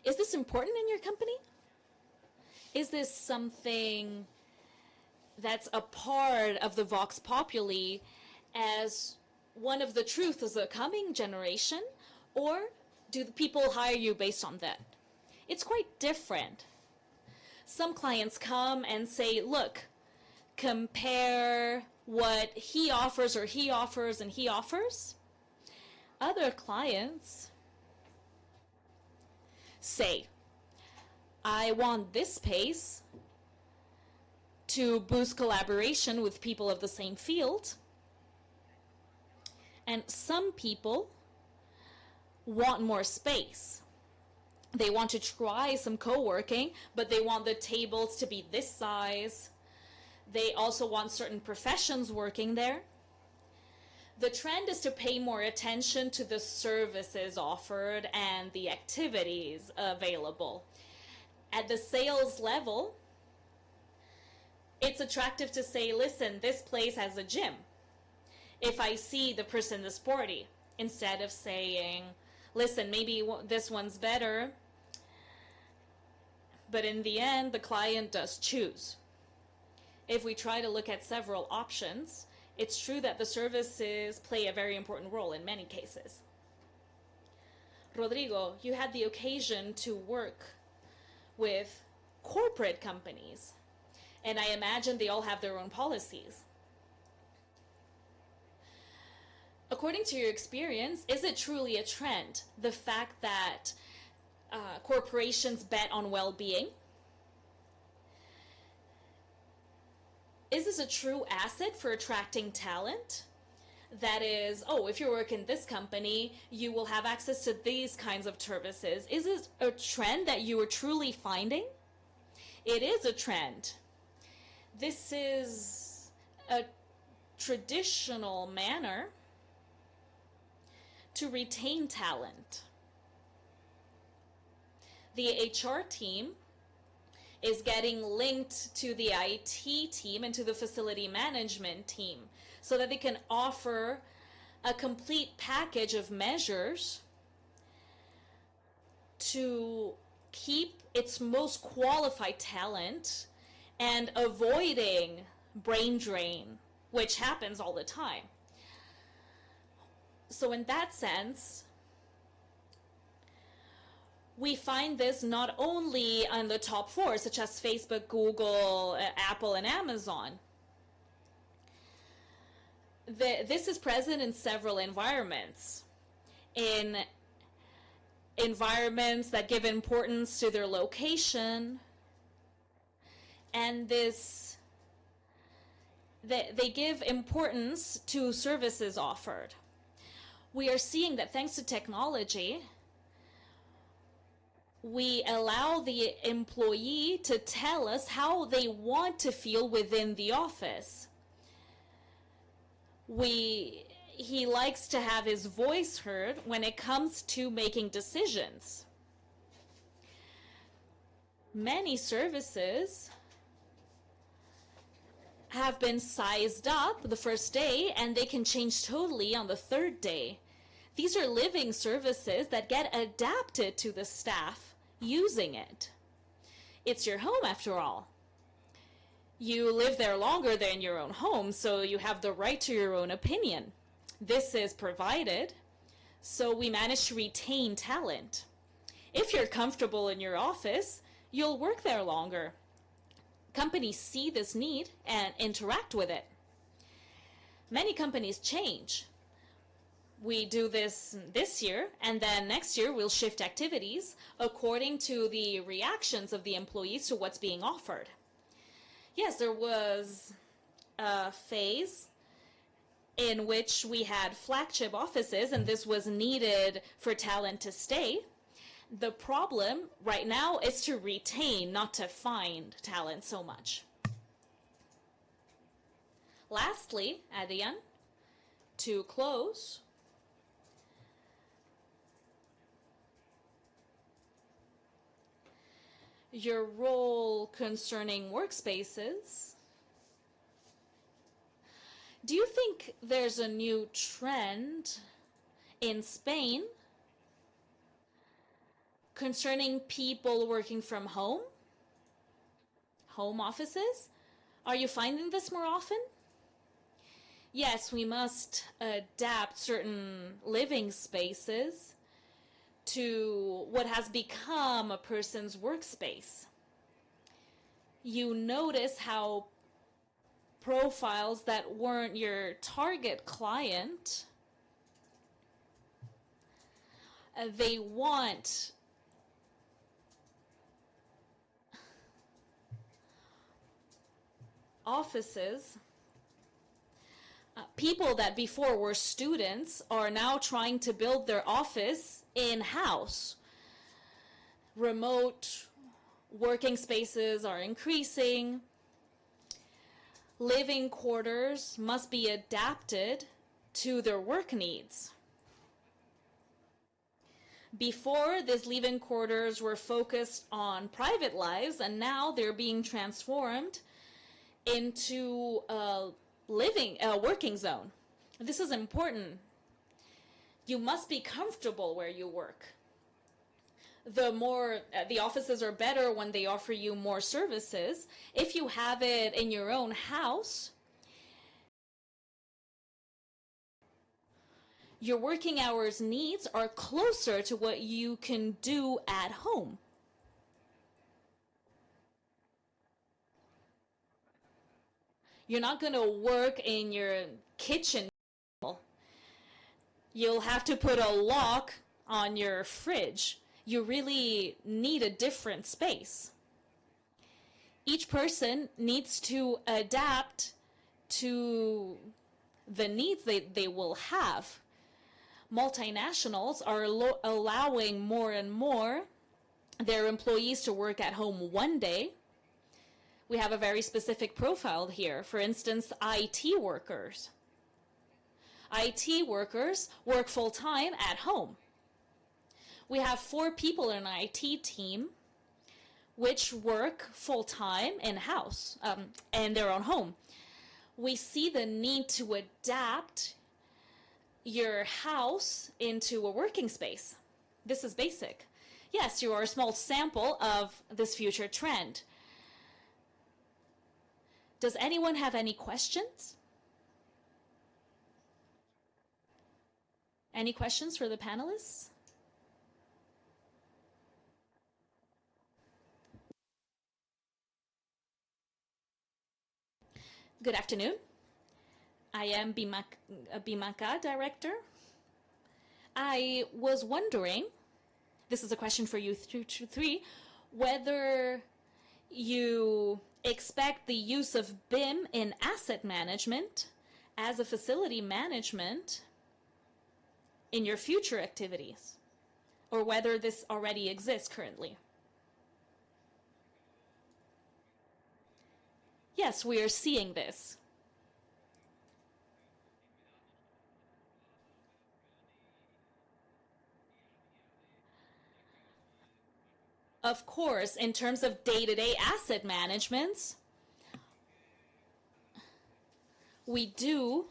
Is this important in your company? Is this something that's a part of the Vox Populi as one of the truths of the coming generation? Or do the people hire you based on that? It's quite different. Some clients come and say, look, compare what he offers or he offers and he offers. Other clients say, I want this space to boost collaboration with people of the same field. And some people want more space. They want to try some co-working, but they want the tables to be this size. They also want certain professions working there. The trend is to pay more attention to the services offered and the activities available. At the sales level, it's attractive to say, listen, this place has a gym. If I see the person is sporty, instead of saying, listen, maybe this one's better, but in the end, the client does choose. If we try to look at several options, it's true that the services play a very important role in many cases. Rodrigo, you had the occasion to work with corporate companies, and I imagine they all have their own policies. According to your experience, is it truly a trend, the fact that corporations bet on well-being? Is this a true asset for attracting talent? That is, if you work in this company, you will have access to these kinds of services. Is it a trend that you are truly finding? It is a trend. This is a traditional manner to retain talent. The HR team is getting linked to the IT team and to the facility management team so that they can offer a complete package of measures to keep its most qualified talent and avoiding brain drain, which happens all the time. So in that sense, we find this not only on the top four, such as Facebook, Google, Apple, and Amazon. This is present in several environments. In environments that give importance to their location, and they give importance to services offered. We are seeing that thanks to technology, we allow the employee to tell us how they want to feel within the office. He likes to have his voice heard when it comes to making decisions. Many services have been sized up the first day and they can change totally on the third day. These are living services that get adapted to the staff using it. It's your home after all. You live there longer than your own home, so you have the right to your own opinion. This is provided, so we manage to retain talent. If you're comfortable in your office, you'll work there longer. Companies see this need and interact with it. Many companies change. We do this year, and then next year we'll shift activities according to the reactions of the employees to what's being offered. Yes, there was a phase in which we had flagship offices, and this was needed for talent to stay. The problem right now is to retain, not to find talent so much. Lastly, Adrian, to close, your role concerning workspaces, do you think there's a new trend in Spain concerning people working from home offices? Are you finding this more often? Yes, we must adapt certain living spaces to what has become a person's workspace. You notice how profiles that weren't your target client. They want offices. People that before were students are now trying to build their office in-house. Remote working spaces are increasing. Living quarters must be adapted to their work needs. Before, these living quarters were focused on private lives, and now they're being transformed into a working zone. This is important. You must be comfortable where you work. The more the offices are better when they offer you more services. If you have it in your own house, your working hours needs are closer to what you can do at home. You're not going to work in your kitchen. You'll have to put a lock on your fridge. You really need a different space. Each person needs to adapt to the needs they will have. Multinationals are allowing more and more their employees to work at home one day. We have a very specific profile here. For instance, IT workers. IT workers work full-time at home. We have 4 people in an IT team which work full-time in-house, in their own home. We see the need to adapt your house into a working space. This is basic. Yes, you are a small sample of this future trend. Does anyone have any questions? Any questions for the panelists? Good afternoon. I am Bimaka director. I was wondering, this is a question for you three, whether you expect the use of BIM in asset management as a facility management in your future activities, or whether this already exists currently. Yes, we are seeing this. Of course, in terms of day-to-day asset management, we do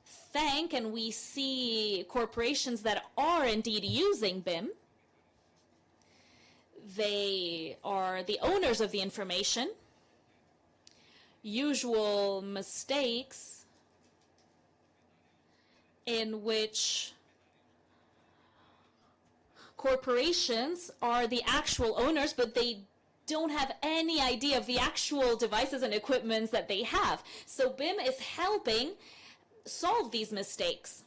thank and we see corporations that are indeed using BIM. They are the owners of the information. Usual mistakes in which corporations are the actual owners, but they don't have any idea of the actual devices and equipments that they have. So BIM is helping solve these mistakes.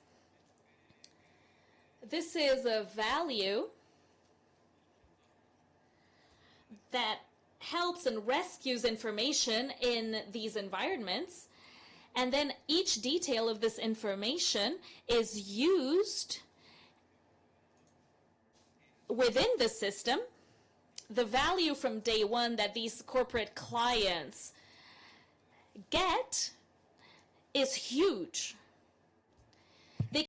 This is a value that helps and rescues information in these environments, and then each detail of this information is used within the system. The value from day one that these corporate clients get is huge. They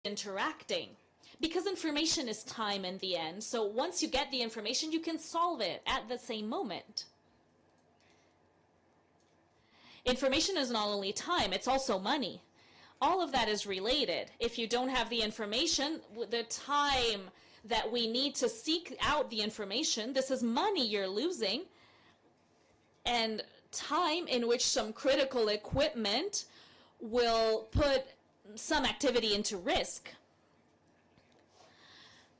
interacting because information is time in the end. So once you get the information, you can solve it at the same moment. Information is not only time, it's also money. All of that is related. If you don't have the information, the time that we need to seek out the information, this is money you're losing, and time in which some critical equipment will put some activity into risk.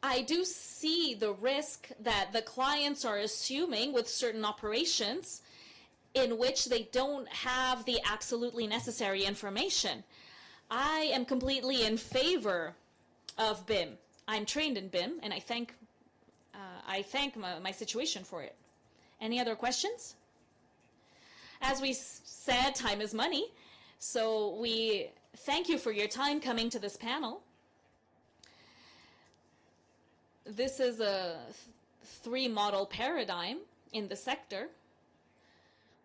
I do see the risk that the clients are assuming with certain operations, in which they don't have the absolutely necessary information. I am completely in favor of BIM. I'm trained in BIM, and I thank my situation for it. Any other questions? As we said, time is money, so we thank you for your time coming to this panel. This is a three-model paradigm in the sector.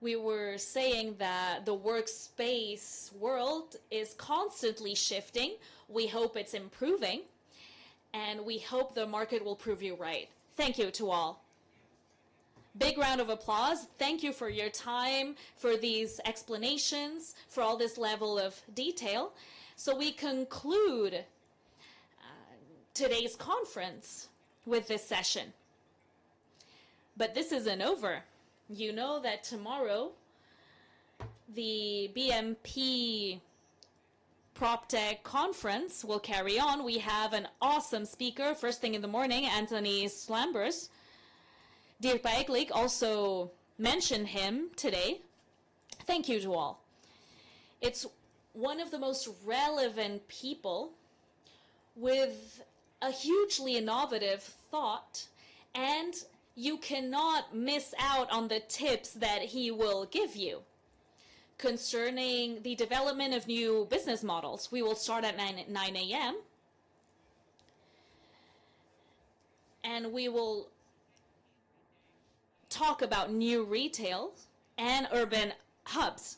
We were saying that the workspace world is constantly shifting. We hope it's improving, and we hope the market will prove you right. Thank you to all. Big round of applause. Thank you for your time, for these explanations, for all this level of detail. So we conclude today's conference with this session. But this isn't over. You know that tomorrow the BMP PropTech conference will carry on. We have an awesome speaker first thing in the morning, Anthony Slambers. Dirk Bijklik also mentioned him today. Thank you to all. It's one of the most relevant people with a hugely innovative thought, and you cannot miss out on the tips that he will give you concerning the development of new business models. We will start at 9 a.m. and we will talk about new retail and urban hubs.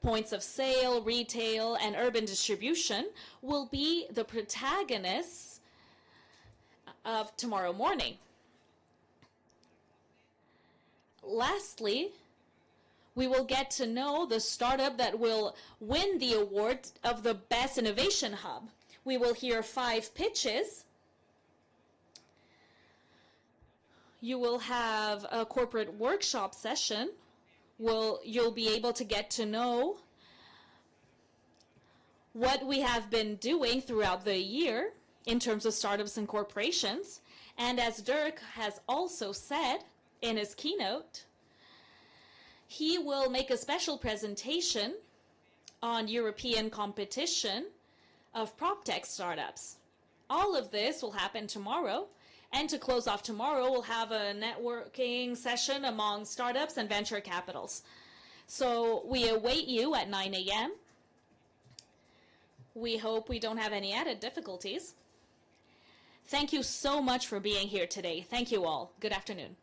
Points of sale, retail, and urban distribution will be the protagonists of tomorrow morning. Lastly, we will get to know the startup that will win the award of the Best Innovation Hub. We will hear 5 pitches. You will have a corporate workshop session. You'll be able to get to know what we have been doing throughout the year in terms of startups and corporations. And as Dirk has also said in his keynote, he will make a special presentation on European competition of PropTech startups. All of this will happen tomorrow. And to close off tomorrow, we'll have a networking session among startups and venture capitals. So we await you at 9 a.m. We hope we don't have any added difficulties. Thank you so much for being here today. Thank you all. Good afternoon.